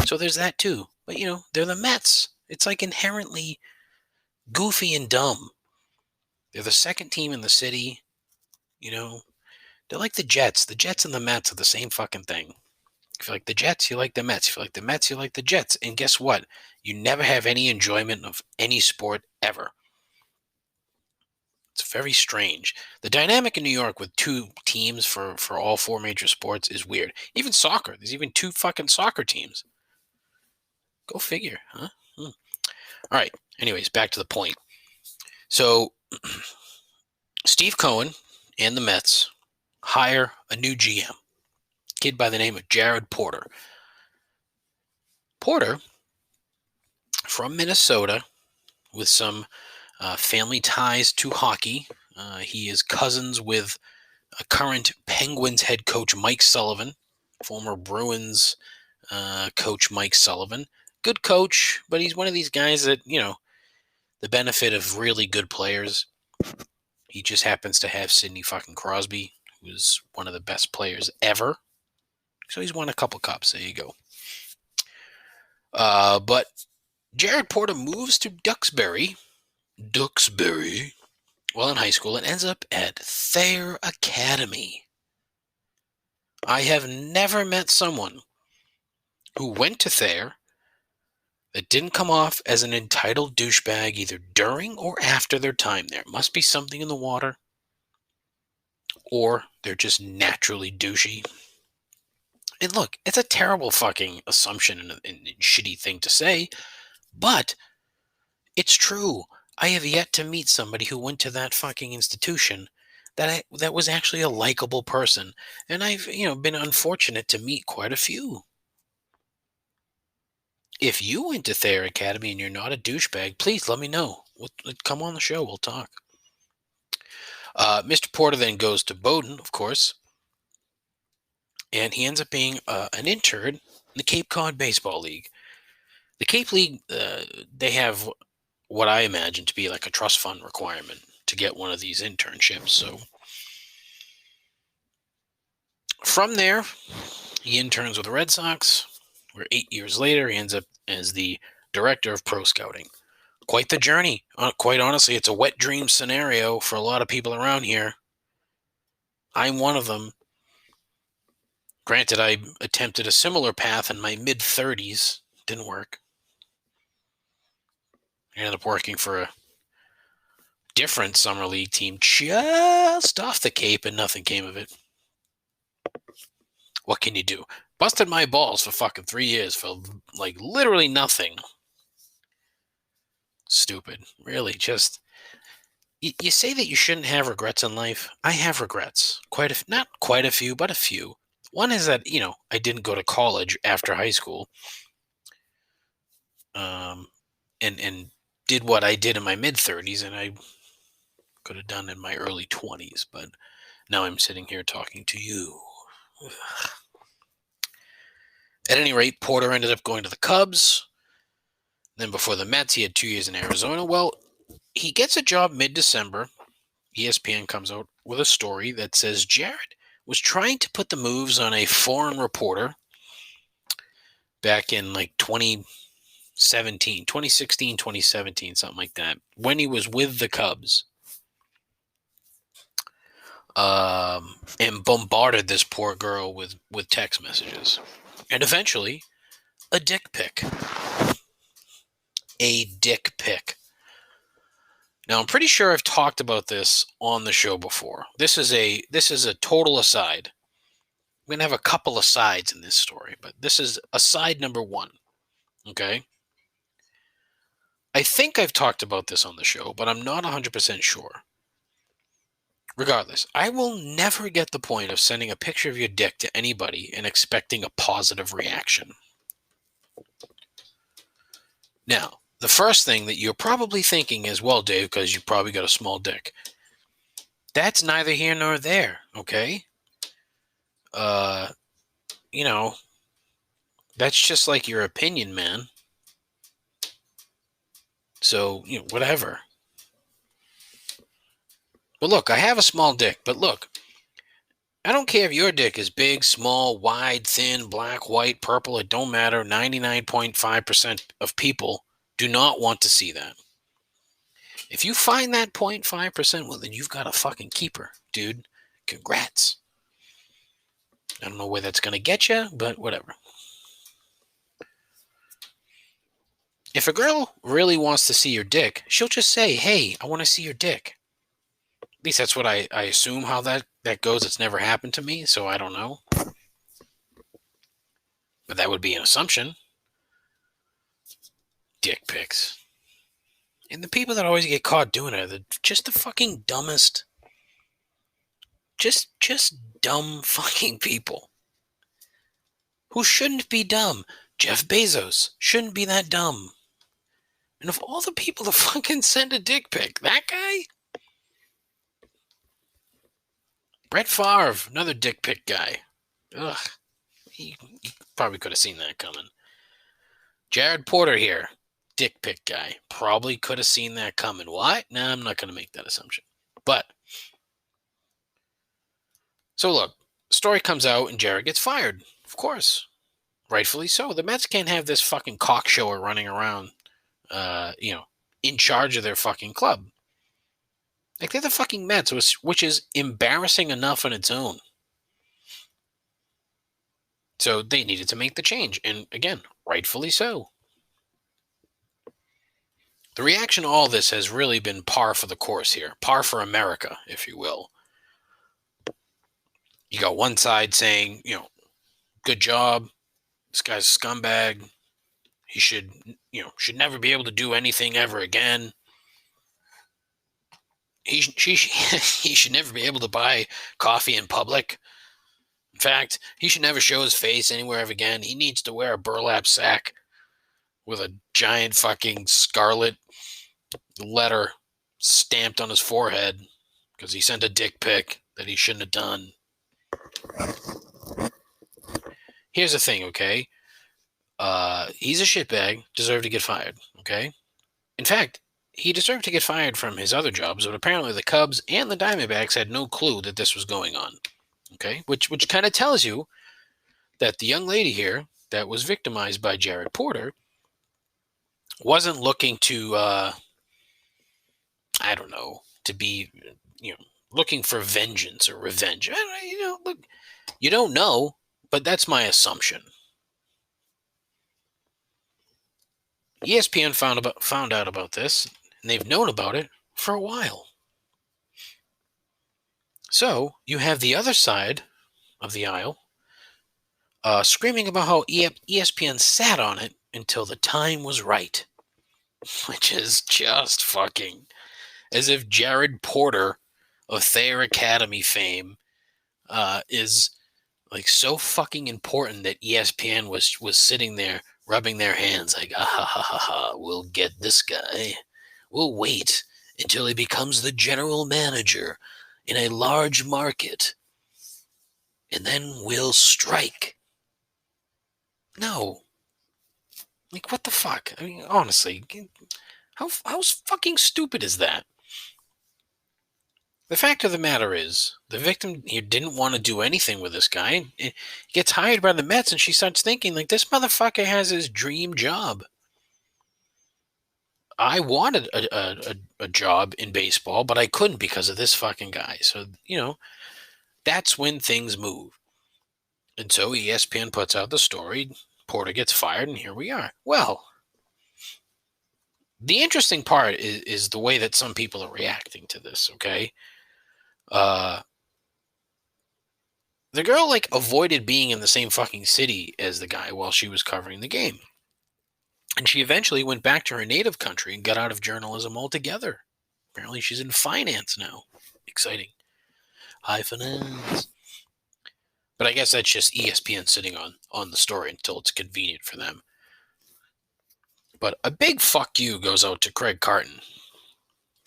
So there's that too. But, they're the Mets. It's like inherently goofy and dumb. They're the second team in the city. They're like the Jets. The Jets and the Mets are the same fucking thing. If you like the Jets, you like the Mets. If you like the Mets, you like the Jets. And guess what? You never have any enjoyment of any sport ever. It's very strange. The dynamic in New York with two teams for all four major sports is weird. Even soccer. There's even two fucking soccer teams. Go figure, huh? All right. Anyways, back to the point. So, Steve Cohen and the Mets hire a new GM, kid by the name of Jared Porter. Porter, from Minnesota, with some family ties to hockey. He is cousins with current Penguins head coach Mike Sullivan, former Bruins coach Mike Sullivan. Good coach, but he's one of these guys that, the benefit of really good players. He just happens to have Sidney fucking Crosby, who's one of the best players ever. So he's won a couple cups. There you go. But Jared Porter moves to Duxbury, while in high school, and ends up at Thayer Academy. I have never met someone who went to Thayer that didn't come off as an entitled douchebag either during or after their time there. Must be something in the water, or they're just naturally douchey. And look, it's a terrible fucking assumption and shitty thing to say, but it's true. I have yet to meet somebody who went to that fucking institution that was actually a likable person. And I've, been unfortunate to meet quite a few. If you went to Thayer Academy and you're not a douchebag, please let me know. Come on the show. We'll talk. Mr. Porter then goes to Bowdoin, of course, and he ends up being an intern in the Cape Cod Baseball League. The Cape League, they have what I imagine to be like a trust fund requirement to get one of these internships. So from there, he interns with the Red Sox, where 8 years later, he ends up as the director of pro scouting. Quite the journey. Quite honestly, it's a wet dream scenario for a lot of people around here. I'm one of them. Granted, I attempted a similar path in my mid-30s. Didn't work. I ended up working for a different summer league team just off the Cape, and nothing came of it. What can you do? Busted my balls for fucking 3 years for like literally nothing. Stupid. Really, just... You say that you shouldn't have regrets in life. I have regrets. Not quite a few, but a few. One is that, I didn't go to college after high school. And did what I did in my mid-30s, and I could have done in my early 20s, but now I'm sitting here talking to you. At any rate, Porter ended up going to the Cubs. Then before the Mets, he had 2 years in Arizona. Well, he gets a job mid-December. ESPN comes out with a story that says Jared was trying to put the moves on a foreign reporter back in like 2016, 2017, something like that, when he was with the Cubs. And bombarded this poor girl with text messages. And eventually, a dick pic. A dick pic. Now, I'm pretty sure I've talked about this on the show before. This is a total aside. I'm going to have a couple of sides in this story, but this is aside number one. Okay? I think I've talked about this on the show, but I'm not 100% sure. Regardless, I will never get the point of sending a picture of your dick to anybody and expecting a positive reaction. Now, the first thing that you're probably thinking is, well, Dave, because you probably got a small dick. That's neither here nor there, okay? You know, that's just like your opinion, man. So, whatever. But look, I have a small dick, but look, I don't care if your dick is big, small, wide, thin, black, white, purple, it don't matter. 99.5% of people do not want to see that. If you find that 0.5%, well, then you've got a fucking keeper, dude. Congrats. I don't know where that's going to get you, but whatever. If a girl really wants to see your dick, she'll just say, hey, I want to see your dick. At least that's what I assume how that goes. It's never happened to me, so I don't know. But that would be an assumption. Dick pics. And the people that always get caught doing it are just the fucking dumbest. Just dumb fucking people. Who shouldn't be dumb. Jeff Bezos shouldn't be that dumb. And of all the people to fucking send a dick pic, that guy? Brett Favre, another dick pic guy. Ugh. He probably could have seen that coming. Jared Porter here. Dick pic guy. Probably could have seen that coming. What? Nah, I'm not going to make that assumption. But, so look, story comes out and Jared gets fired. Of course. Rightfully so. The Mets can't have this fucking cockshower running around, in charge of their fucking club. Like, they're the fucking Mets, which is embarrassing enough on its own. So they needed to make the change. And again, rightfully so. The reaction to all this has really been par for the course here. Par for America, if you will. You got one side saying, good job. This guy's a scumbag. He should never be able to do anything ever again. He should never be able to buy coffee in public. In fact, he should never show his face anywhere ever again. He needs to wear a burlap sack with a giant fucking scarlet letter stamped on his forehead because he sent a dick pic that he shouldn't have done. Here's the thing, okay? He's a shitbag, deserved to get fired, okay? In fact, he deserved to get fired from his other jobs, but apparently the Cubs and the Diamondbacks had no clue that this was going on, okay? Which kind of tells you that the young lady here that was victimized by Jared Porter wasn't looking to, to be, looking for vengeance or revenge. Look, you don't know, but that's my assumption. ESPN found out about this, and they've known about it for a while. So you have the other side of the aisle screaming about how ESPN sat on it until the time was right, which is just fucking as if Jared Porter of Thayer Academy fame is like so fucking important that ESPN was sitting there rubbing their hands like, ah, ha, ha, ha, ha, we'll get this guy. We'll wait until he becomes the general manager in a large market, and then we'll strike. No. Like, what the fuck? I mean, honestly, how fucking stupid is that? The fact of the matter is, the victim here didn't want to do anything with this guy. He gets hired by the Mets, and she starts thinking, like, this motherfucker has his dream job. I wanted a job in baseball, but I couldn't because of this fucking guy. So, that's when things move. And so ESPN puts out the story, Porter gets fired, and here we are. Well, the interesting part is the way that some people are reacting to this, okay? The girl, avoided being in the same fucking city as the guy while she was covering the game. And she eventually went back to her native country and got out of journalism altogether. Apparently she's in finance now. Exciting. High finance. But I guess that's just ESPN sitting on the story until it's convenient for them. But a big fuck you goes out to Craig Carton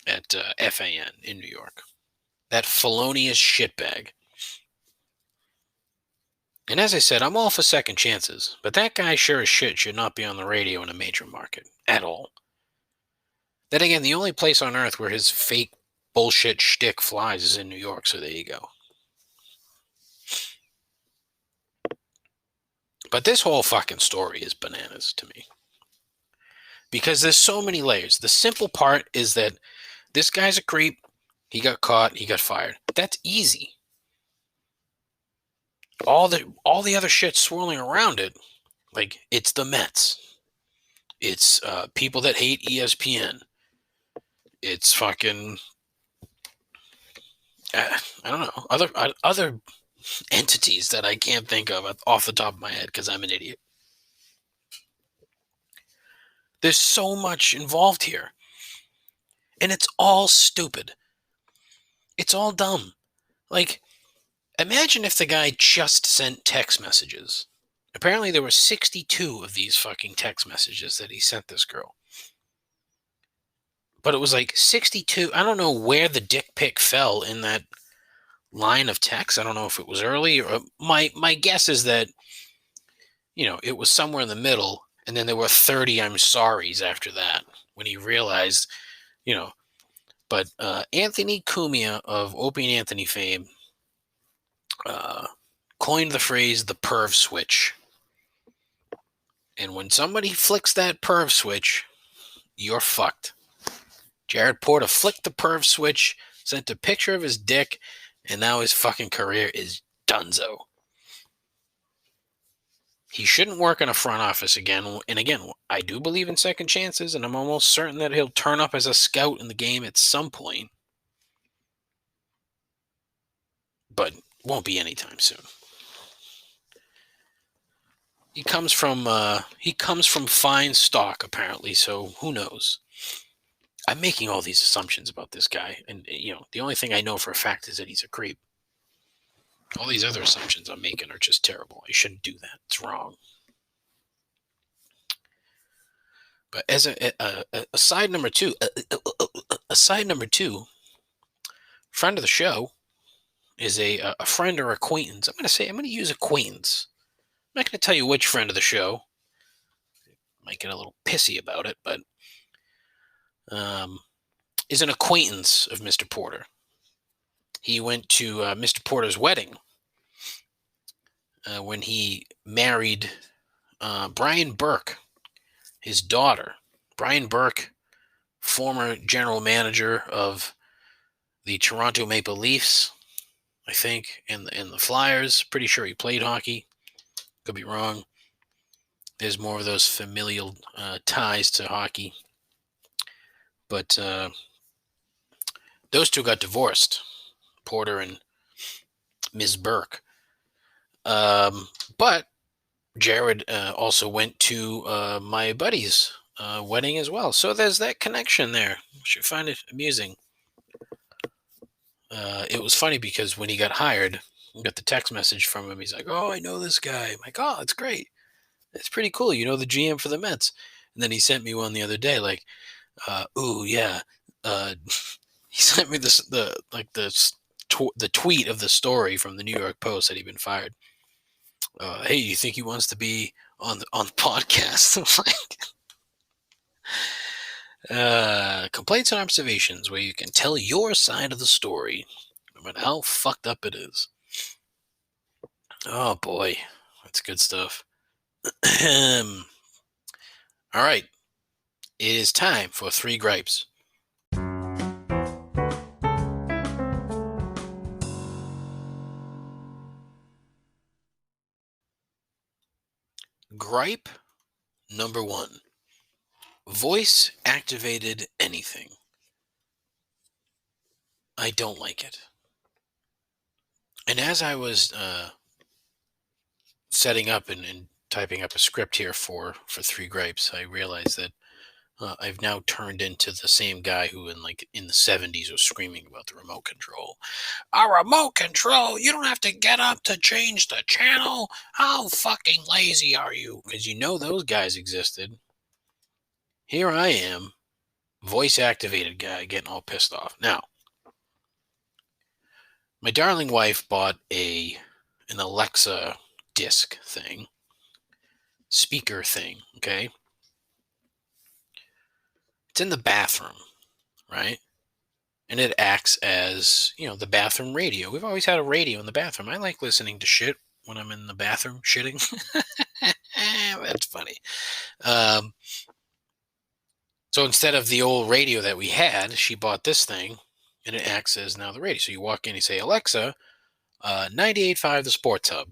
at FAN in New York. That felonious shitbag. And as I said, I'm all for second chances, but that guy sure as shit should not be on the radio in a major market at all. Then again, the only place on earth where his fake bullshit shtick flies is in New York, so there you go. But this whole fucking story is bananas to me. Because there's so many layers. The simple part is that this guy's a creep. He got caught. He got fired. That's easy. All the other shit swirling around it, like it's the Mets. It's people that hate ESPN. It's fucking I don't know, other entities that I can't think of off the top of my head because I'm an idiot. There's so much involved here. And it's all stupid. It's all dumb. Like, imagine if the guy just sent text messages. Apparently there were 62 of these fucking text messages that he sent this girl. But it was like 62. I don't know where the dick pic fell in that line of text. I don't know if it was early or my guess is that, it was somewhere in the middle. And then there were 30 I'm sorry's after that when he realized, But Anthony Cumia of Opie and Anthony fame coined the phrase the perv switch. And when somebody flicks that perv switch, you're fucked. Jared Porter flicked the perv switch, sent a picture of his dick, and now his fucking career is donezo. He shouldn't work in a front office again. And again, I do believe in second chances, and I'm almost certain that he'll turn up as a scout in the game at some point. But won't be anytime soon. He comes from fine stock, apparently, so who knows? I'm making all these assumptions about this guy, and the only thing I know for a fact is that he's a creep. All these other assumptions I'm making are just terrible. I shouldn't do that. It's wrong. But as a side number two, friend of the show is a friend or acquaintance. I'm going to use acquaintance. I'm not going to tell you which friend of the show. Might get a little pissy about it, but is an acquaintance of Mr. Porter. He went to Mr. Porter's wedding when he married Brian Burke, his daughter. Brian Burke, former general manager of the Toronto Maple Leafs, I think, and the Flyers. Pretty sure he played hockey. Could be wrong. There's more of those familial ties to hockey. But those two got divorced, Porter and Ms. Burke. But Jared also went to my buddy's wedding as well. So there's that connection there. You should find it amusing. It was funny because when he got hired, I got the text message from him. He's like, "Oh, I know this guy." I'm like, "Oh, that's great. That's pretty cool. You know the GM for the Mets." And then he sent me one the other day, like, "Ooh, yeah." He sent me the tweet of the story from the New York Post that he'd been fired. Hey, you think he wants to be on the podcast? Complaints and observations where you can tell your side of the story, no matter how fucked up it is. Oh boy, that's good stuff. All right, it is time for 3 gripes. Gripe number 1. Voice activated anything. I don't like it. And as I was setting up and typing up a script here for 3 gripes, I realized that I've now turned into the same guy who in the 70s was screaming about the remote control. A remote control? You don't have to get up to change the channel? How fucking lazy are you? Because you know those guys existed. Here I am, voice-activated guy, getting all pissed off. Now, my darling wife bought an Alexa disc thing, speaker thing, okay? It's in the bathroom, right? And it acts as, the bathroom radio. We've always had a radio in the bathroom. I like listening to shit when I'm in the bathroom shitting. That's funny. So instead of the old radio that we had, she bought this thing, and it acts as now the radio. So you walk in, you say, Alexa, 98.5 the Sports Hub.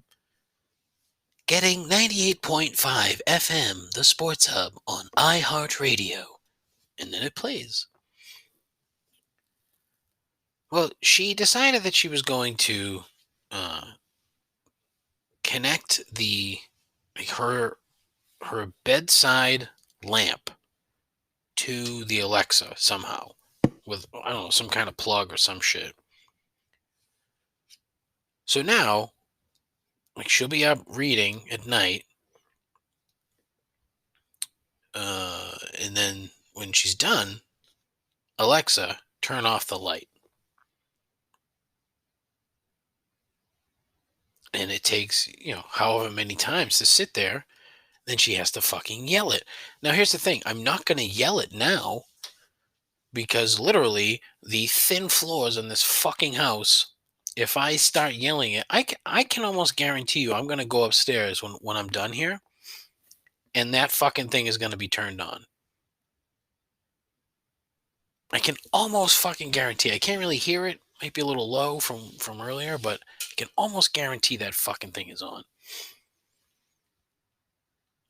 Getting 98.5 FM, the Sports Hub on iHeartRadio. And then it plays. Well, she decided that she was going to connect her bedside lamp to the Alexa somehow with, I don't know, some kind of plug or some shit. So now, she'll be up reading at night, and then when she's done, Alexa, turn off the light. And it takes, however many times to sit there. Then she has to fucking yell it. Now, here's the thing. I'm not going to yell it now because literally the thin floors in this fucking house, if I start yelling it, I can almost guarantee you I'm going to go upstairs when I'm done here, and that fucking thing is going to be turned on. I can almost fucking guarantee. I can't really hear it. Might be a little low from earlier, but I can almost guarantee that fucking thing is on.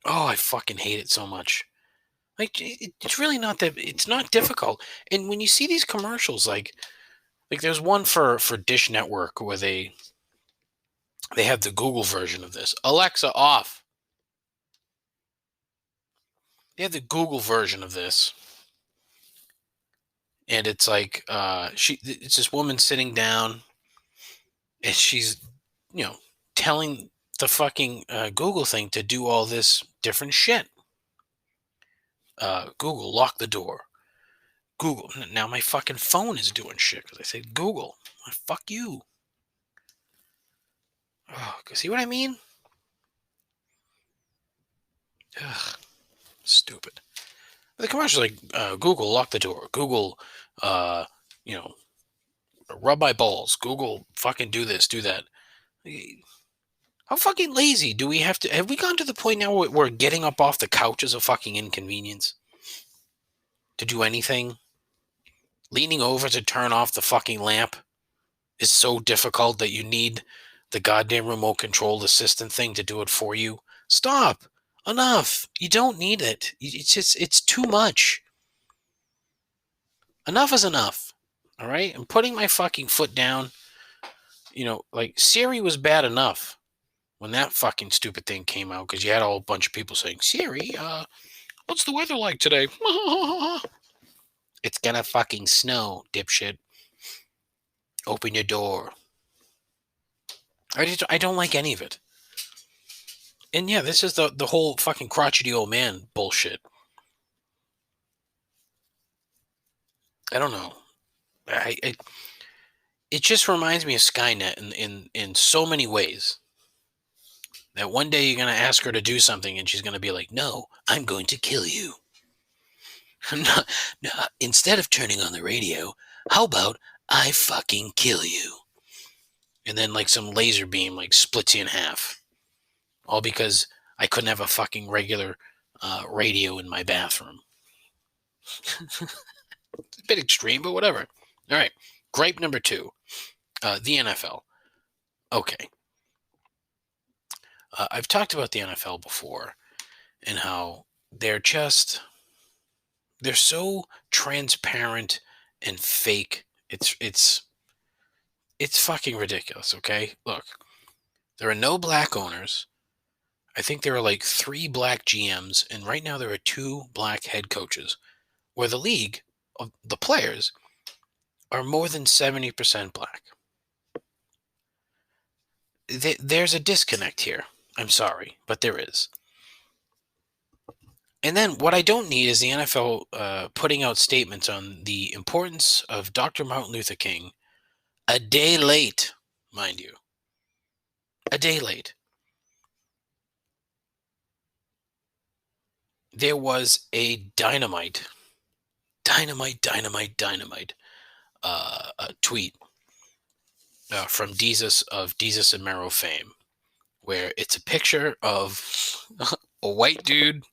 Oh, I fucking hate it so much. It's really not that. It's not difficult. And when you see these commercials, like there's one for Dish Network where they have the Google version of this. Alexa, off. They have the Google version of this. And it's like, it's this woman sitting down, and she's, telling the fucking Google thing to do all this different shit. Google, lock the door. Google. Now my fucking phone is doing shit because I said Google. Fuck you. Oh, see what I mean? Ugh, stupid. The commercial's like, Google, lock the door. Google, rub my balls. Google, fucking do this, do that. How fucking lazy do we have to... Have we gone to the point now where getting up off the couch is a fucking inconvenience? To do anything? Leaning over to turn off the fucking lamp is so difficult that you need the goddamn remote control assistant thing to do it for you? Stop! Enough! You don't need it. It's too much. Enough is enough. All right? I'm putting my fucking foot down. Siri was bad enough when that fucking stupid thing came out because you had a whole bunch of people saying, Siri, what's the weather like today? It's gonna fucking snow, dipshit. Open your door. I don't like any of it. And yeah, this is the whole fucking crotchety old man bullshit. I don't know. It just reminds me of Skynet in so many ways. That one day you're going to ask her to do something and she's going to be like, no, I'm going to kill you. No, instead of turning on the radio, how about I fucking kill you? And then some laser beam splits you in half. All because I couldn't have a fucking regular radio in my bathroom. It's a bit extreme, but whatever. All right. Gripe number 2. The NFL. Okay. I've talked about the NFL before and how they're so transparent and fake. It's fucking ridiculous, okay? Look, there are no black owners. I think there are like 3 black GMs, and right now there are 2 black head coaches, where the league, of the players, are more than 70% black. There's a disconnect here. I'm sorry, but there is. And then what I don't need is the NFL putting out statements on the importance of Dr. Martin Luther King a day late, mind you. A day late. There was a dynamite tweet from Desus of Desus and Mero fame, where it's a picture of a white dude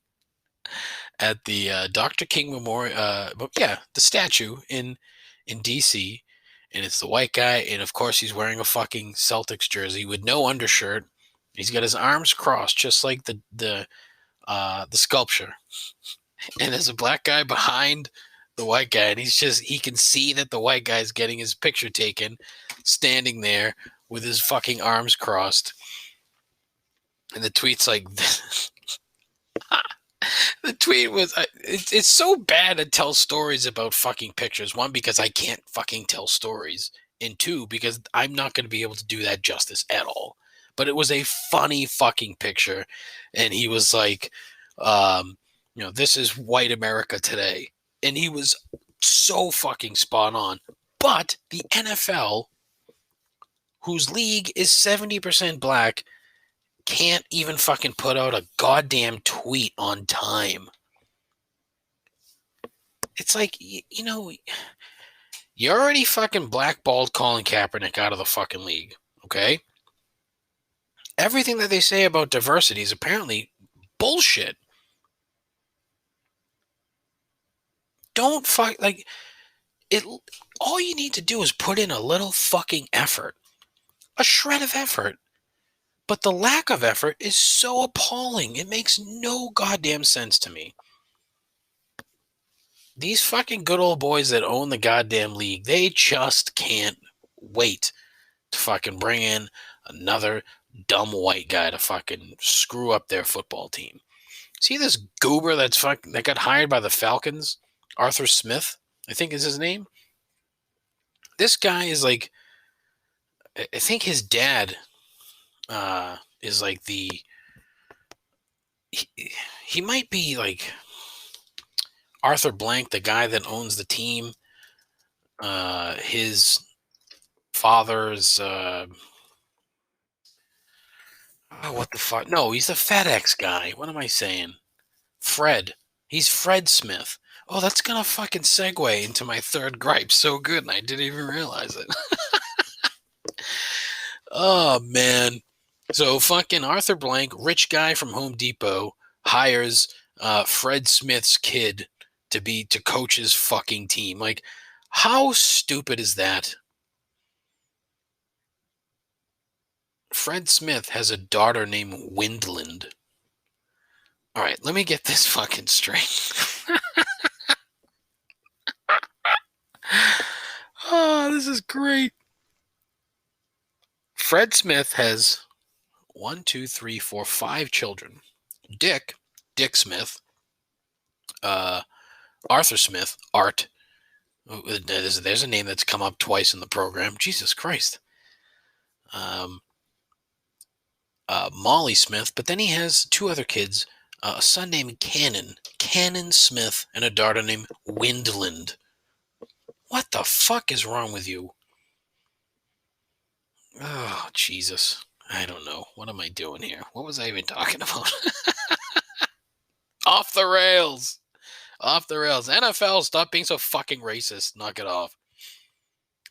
at the Dr. King Memorial, the statue in DC, and it's the white guy, and of course he's wearing a fucking Celtics jersey with no undershirt. He's got his arms crossed, just like the sculpture, and there's a black guy behind the white guy, and he can see that the white guy's getting his picture taken, standing there with his fucking arms crossed. And the tweet's like, the tweet was, it's so bad to tell stories about fucking pictures. 1, because I can't fucking tell stories. And 2, because I'm not going to be able to do that justice at all. But it was a funny fucking picture. And he was like, this is white America today. And he was so fucking spot on. But the NFL, whose league is 70% black, can't even fucking put out a goddamn tweet on time. It's like, you're already fucking blackballed Colin Kaepernick out of the fucking league, okay? Everything that they say about diversity is apparently bullshit. Don't all you need to do is put in a little fucking effort. A shred of effort. But the lack of effort is so appalling. It makes no goddamn sense to me. These fucking good old boys that own the goddamn league, they just can't wait to fucking bring in another dumb white guy to fucking screw up their football team. See this goober that got hired by the Falcons? Arthur Smith, I think is his name. This guy is like, I think his dad is like he might be like Arthur Blank, the guy that owns the team. His father's what the fuck? No, he's the FedEx guy. What am I saying? Fred. He's Fred Smith. Oh, that's gonna fucking segue into my third gripe so good, and I didn't even realize it. Oh man. So fucking Arthur Blank, rich guy from Home Depot, hires Fred Smith's kid to coach his fucking team. Like, how stupid is that? Fred Smith has a daughter named Windland. All right, let me get this fucking straight. Oh, this is great. Fred Smith has 5 children. Dick Smith, Arthur Smith, Art. There's a name that's come up twice in the program. Jesus Christ. Molly Smith, but then he has 2 other kids, a son named Cannon Smith, and a daughter named Windland. What the fuck is wrong with you? Oh, Jesus. I don't know. What am I doing here? What was I even talking about? Off the rails. Off the rails. NFL, stop being so fucking racist. Knock it off.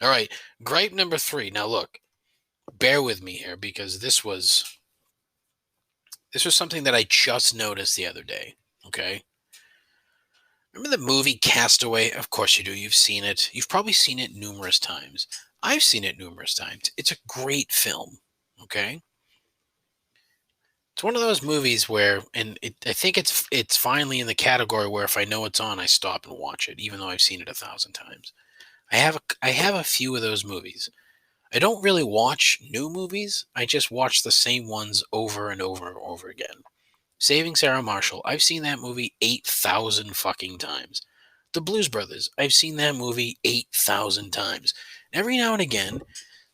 All right. Gripe number 3. Now, look. Bear with me here, because this was something that I just noticed the other day. Okay? Remember the movie Castaway? Of course you do. You've seen it. You've probably seen it numerous times. I've seen it numerous times. It's a great film. Okay? It's one of those movies where, and I think it's finally in the category where if I know it's on, I stop and watch it, even though I've seen it 1,000 times. I have a few of those movies. I don't really watch new movies. I just watch the same ones over and over and over again. Saving Sarah Marshall, I've seen that movie 8,000 fucking times. The Blues Brothers, I've seen that movie 8,000 times. Every now and again,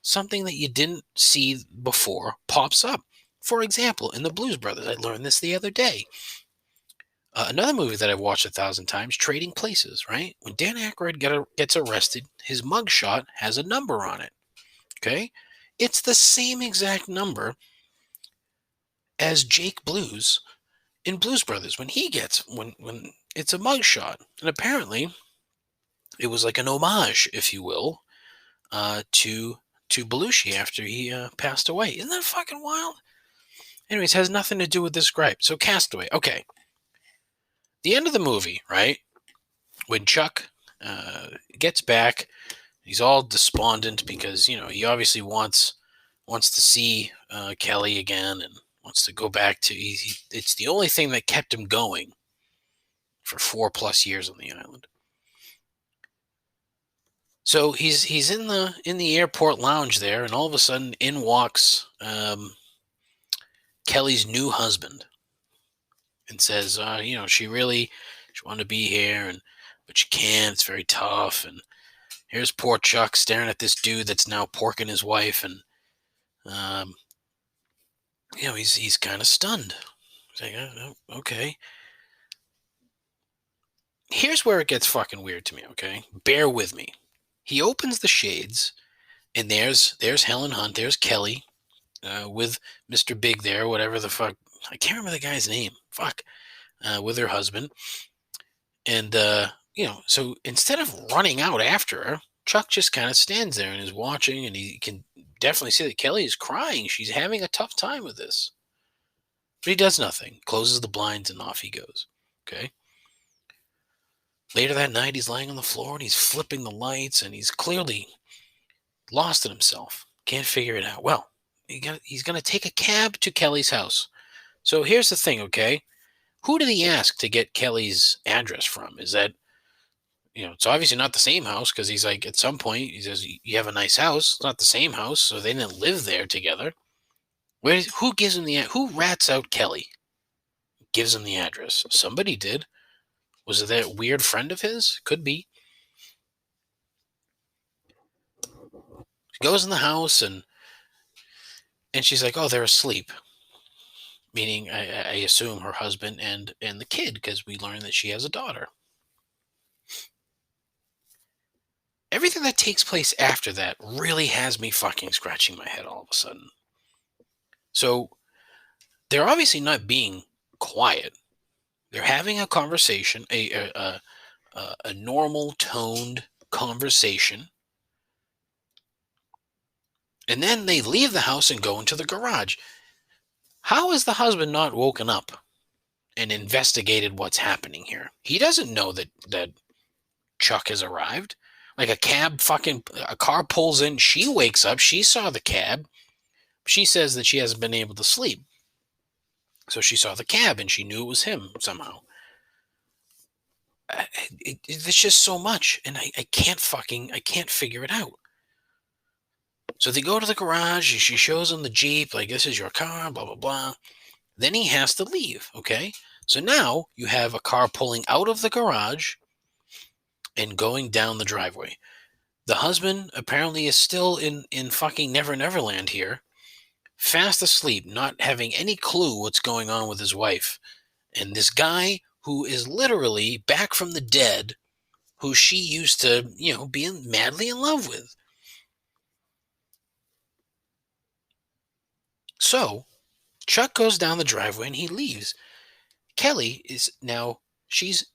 something that you didn't see before pops up. For example, in The Blues Brothers, I learned this the other day. Another movie that I've watched 1,000 times, Trading Places, right? When Dan Aykroyd gets arrested, his mugshot has a number on it, okay? It's the same exact number as Jake Blues in Blues Brothers when it's a mugshot. And apparently, it was like an homage, if you will, to Belushi after he passed away. Isn't that fucking wild? Anyways, has nothing to do with this gripe. So Castaway, okay. The end of the movie, right? When Chuck gets back, he's all despondent because he obviously wants to see Kelly again and wants to go back to. It's the only thing that kept him going for 4+ years on the island. So he's in the airport lounge there, and all of a sudden in walks Kelly's new husband and says, she wanted to be here, but she can't. It's very tough. And here's poor Chuck staring at this dude that's now porking his wife, and he's kind of stunned. He's like, oh, okay. Here's where it gets fucking weird to me. Okay, bear with me. He opens the shades, and there's Helen Hunt. There's Kelly with Mr. Big there, whatever the fuck. I can't remember the guy's name. Fuck. With her husband. And, so instead of running out after her, Chuck just kind of stands there and is watching, and he can definitely see that Kelly is crying. She's having a tough time with this. But he does nothing. Closes the blinds and off he goes. Okay? Later that night, he's lying on the floor and he's flipping the lights, and he's clearly lost in himself. Can't figure it out. Well, he's going to take a cab to Kelly's house. So here's the thing, okay? Who did he ask to get Kelly's address from? Is that, it's obviously not the same house, because he's like, at some point, he says, you have a nice house. It's not the same house, so they didn't live there together. Who gives him who rats out Kelly? Gives him the address. Somebody did. Was it that weird friend of his? Could be. He goes in the house, and she's like, oh, they're asleep. Meaning, I assume her husband and the kid, because we learn that she has a daughter. Everything that takes place after that really has me fucking scratching my head all of a sudden. So, they're obviously not being quiet. They're having a conversation, a normal toned conversation. And then they leave the house and go into the garage. How is the husband not woken up and investigated what's happening here? He doesn't know that Chuck has arrived. Like a car pulls in. She wakes up. She saw the cab. She says that she hasn't been able to sleep. So she saw the cab and she knew it was him somehow. It's just so much. And I can't figure it out. So they go to the garage. She shows him the Jeep. Like, this is your car, blah, blah, blah. Then he has to leave. Okay. So now you have a car pulling out of the garage and going down the driveway. The husband apparently is still in fucking Never Never Land here, fast asleep, not having any clue what's going on with his wife. And this guy who is literally back from the dead, who she used to, be madly in love with. So, Chuck goes down the driveway and he leaves. Kelly is now, she's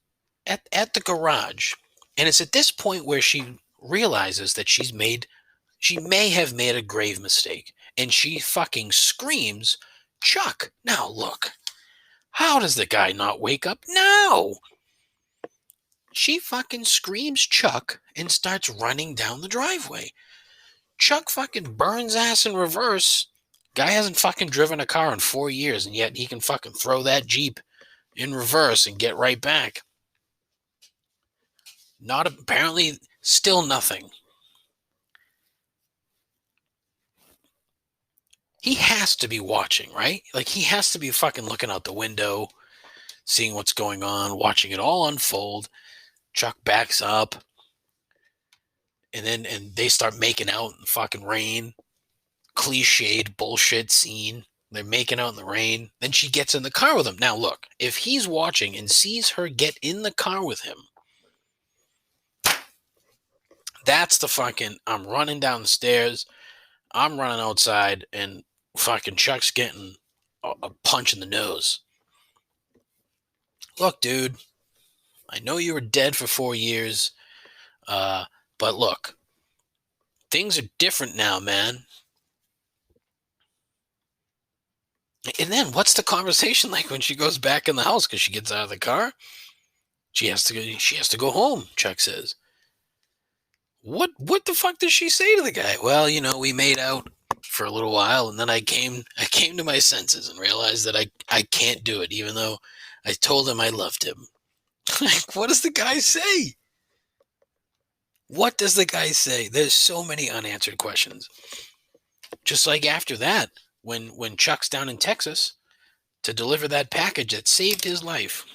at the garage. And it's at this point where she realizes that she may have made a grave mistake. And she fucking screams, Chuck, now look. How does the guy not wake up now? She fucking screams Chuck and starts running down the driveway. Chuck fucking burns ass in reverse. Guy hasn't fucking driven a car in 4 years, and yet he can fucking throw that Jeep in reverse and get right back. Not apparently, still nothing. he has to be watching, right? Like, he has to be fucking looking out the window, seeing what's going on, watching it all unfold. Chuck backs up, and they start making out in the fucking rain. Cliched bullshit scene. They're making out in the rain. Then she gets in the car with him. Now, look, if he's watching and sees her get in the car with him, that's the fucking, I'm running down the stairs, I'm running outside, and fucking Chuck's getting a punch in the nose. Look, dude, I know you were dead for 4 years, but look, things are different now, man. And then what's the conversation like when she goes back in the house because she gets out of the car? She has to go home, Chuck says. What the fuck does she say to the guy? Well, we made out for a little while, and then I came to my senses and realized that I can't do it, even though I told him I loved him. Like, what does the guy say? What does the guy say? There's so many unanswered questions. Just like after that, when Chuck's down in Texas to deliver that package that saved his life,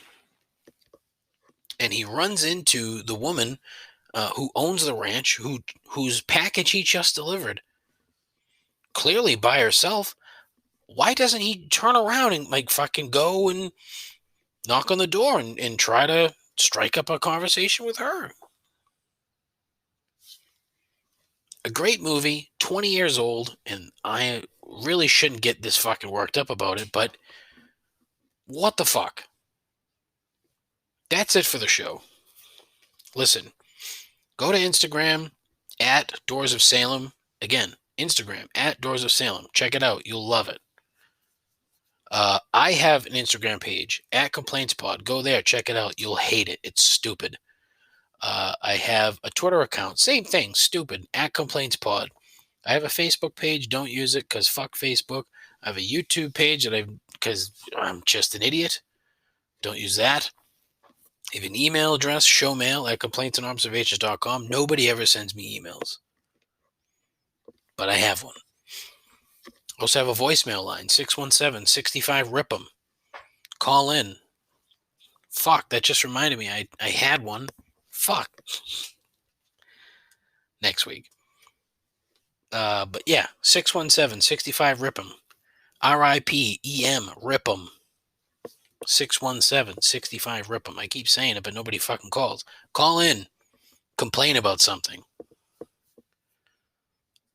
and he runs into the woman who owns the ranch, whose package he just delivered, clearly by herself. Why doesn't he turn around and like fucking go and knock on the door and try to strike up a conversation with her? A great movie, 20 years old, and I really shouldn't get this fucking worked up about it, but what the fuck? That's it for the show. Listen, go to Instagram at Doors of Salem. Again, Instagram at Doors of Salem. Check it out. You'll love it. I have an Instagram page at Complaints Pod. Go there. Check it out. You'll hate it. It's stupid. I have a Twitter account. Same thing. Stupid. At Complaints Pod. I have a Facebook page. Don't use it because fuck Facebook. I have a YouTube page because I'm just an idiot. Don't use that. I have an email address, showmail at complaintsandobservations.com. Nobody ever sends me emails, but I have one. I also have a voicemail line, 617-65-RIP-'em. Call in. Fuck, that just reminded me. I had one. Fuck. Next week. But yeah, 617-65-RIP-'em. RIPEM, RIP-'em. 617-65-RIP-'em. I keep saying it, but nobody fucking calls. Call in. Complain about something.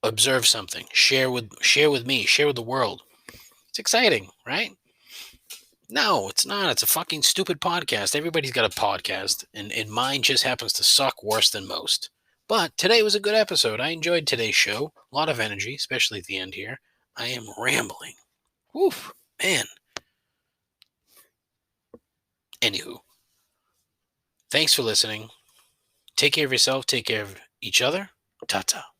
Observe something. Share with me. Share with the world. It's exciting, right? No, it's not. It's a fucking stupid podcast. Everybody's got a podcast, and mine just happens to suck worse than most. But today was a good episode. I enjoyed today's show. A lot of energy, especially at the end here. I am rambling. Woof, man. Anywho, thanks for listening. Take care of yourself. Take care of each other. Ta-ta.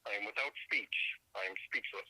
I am without speech. I am speechless.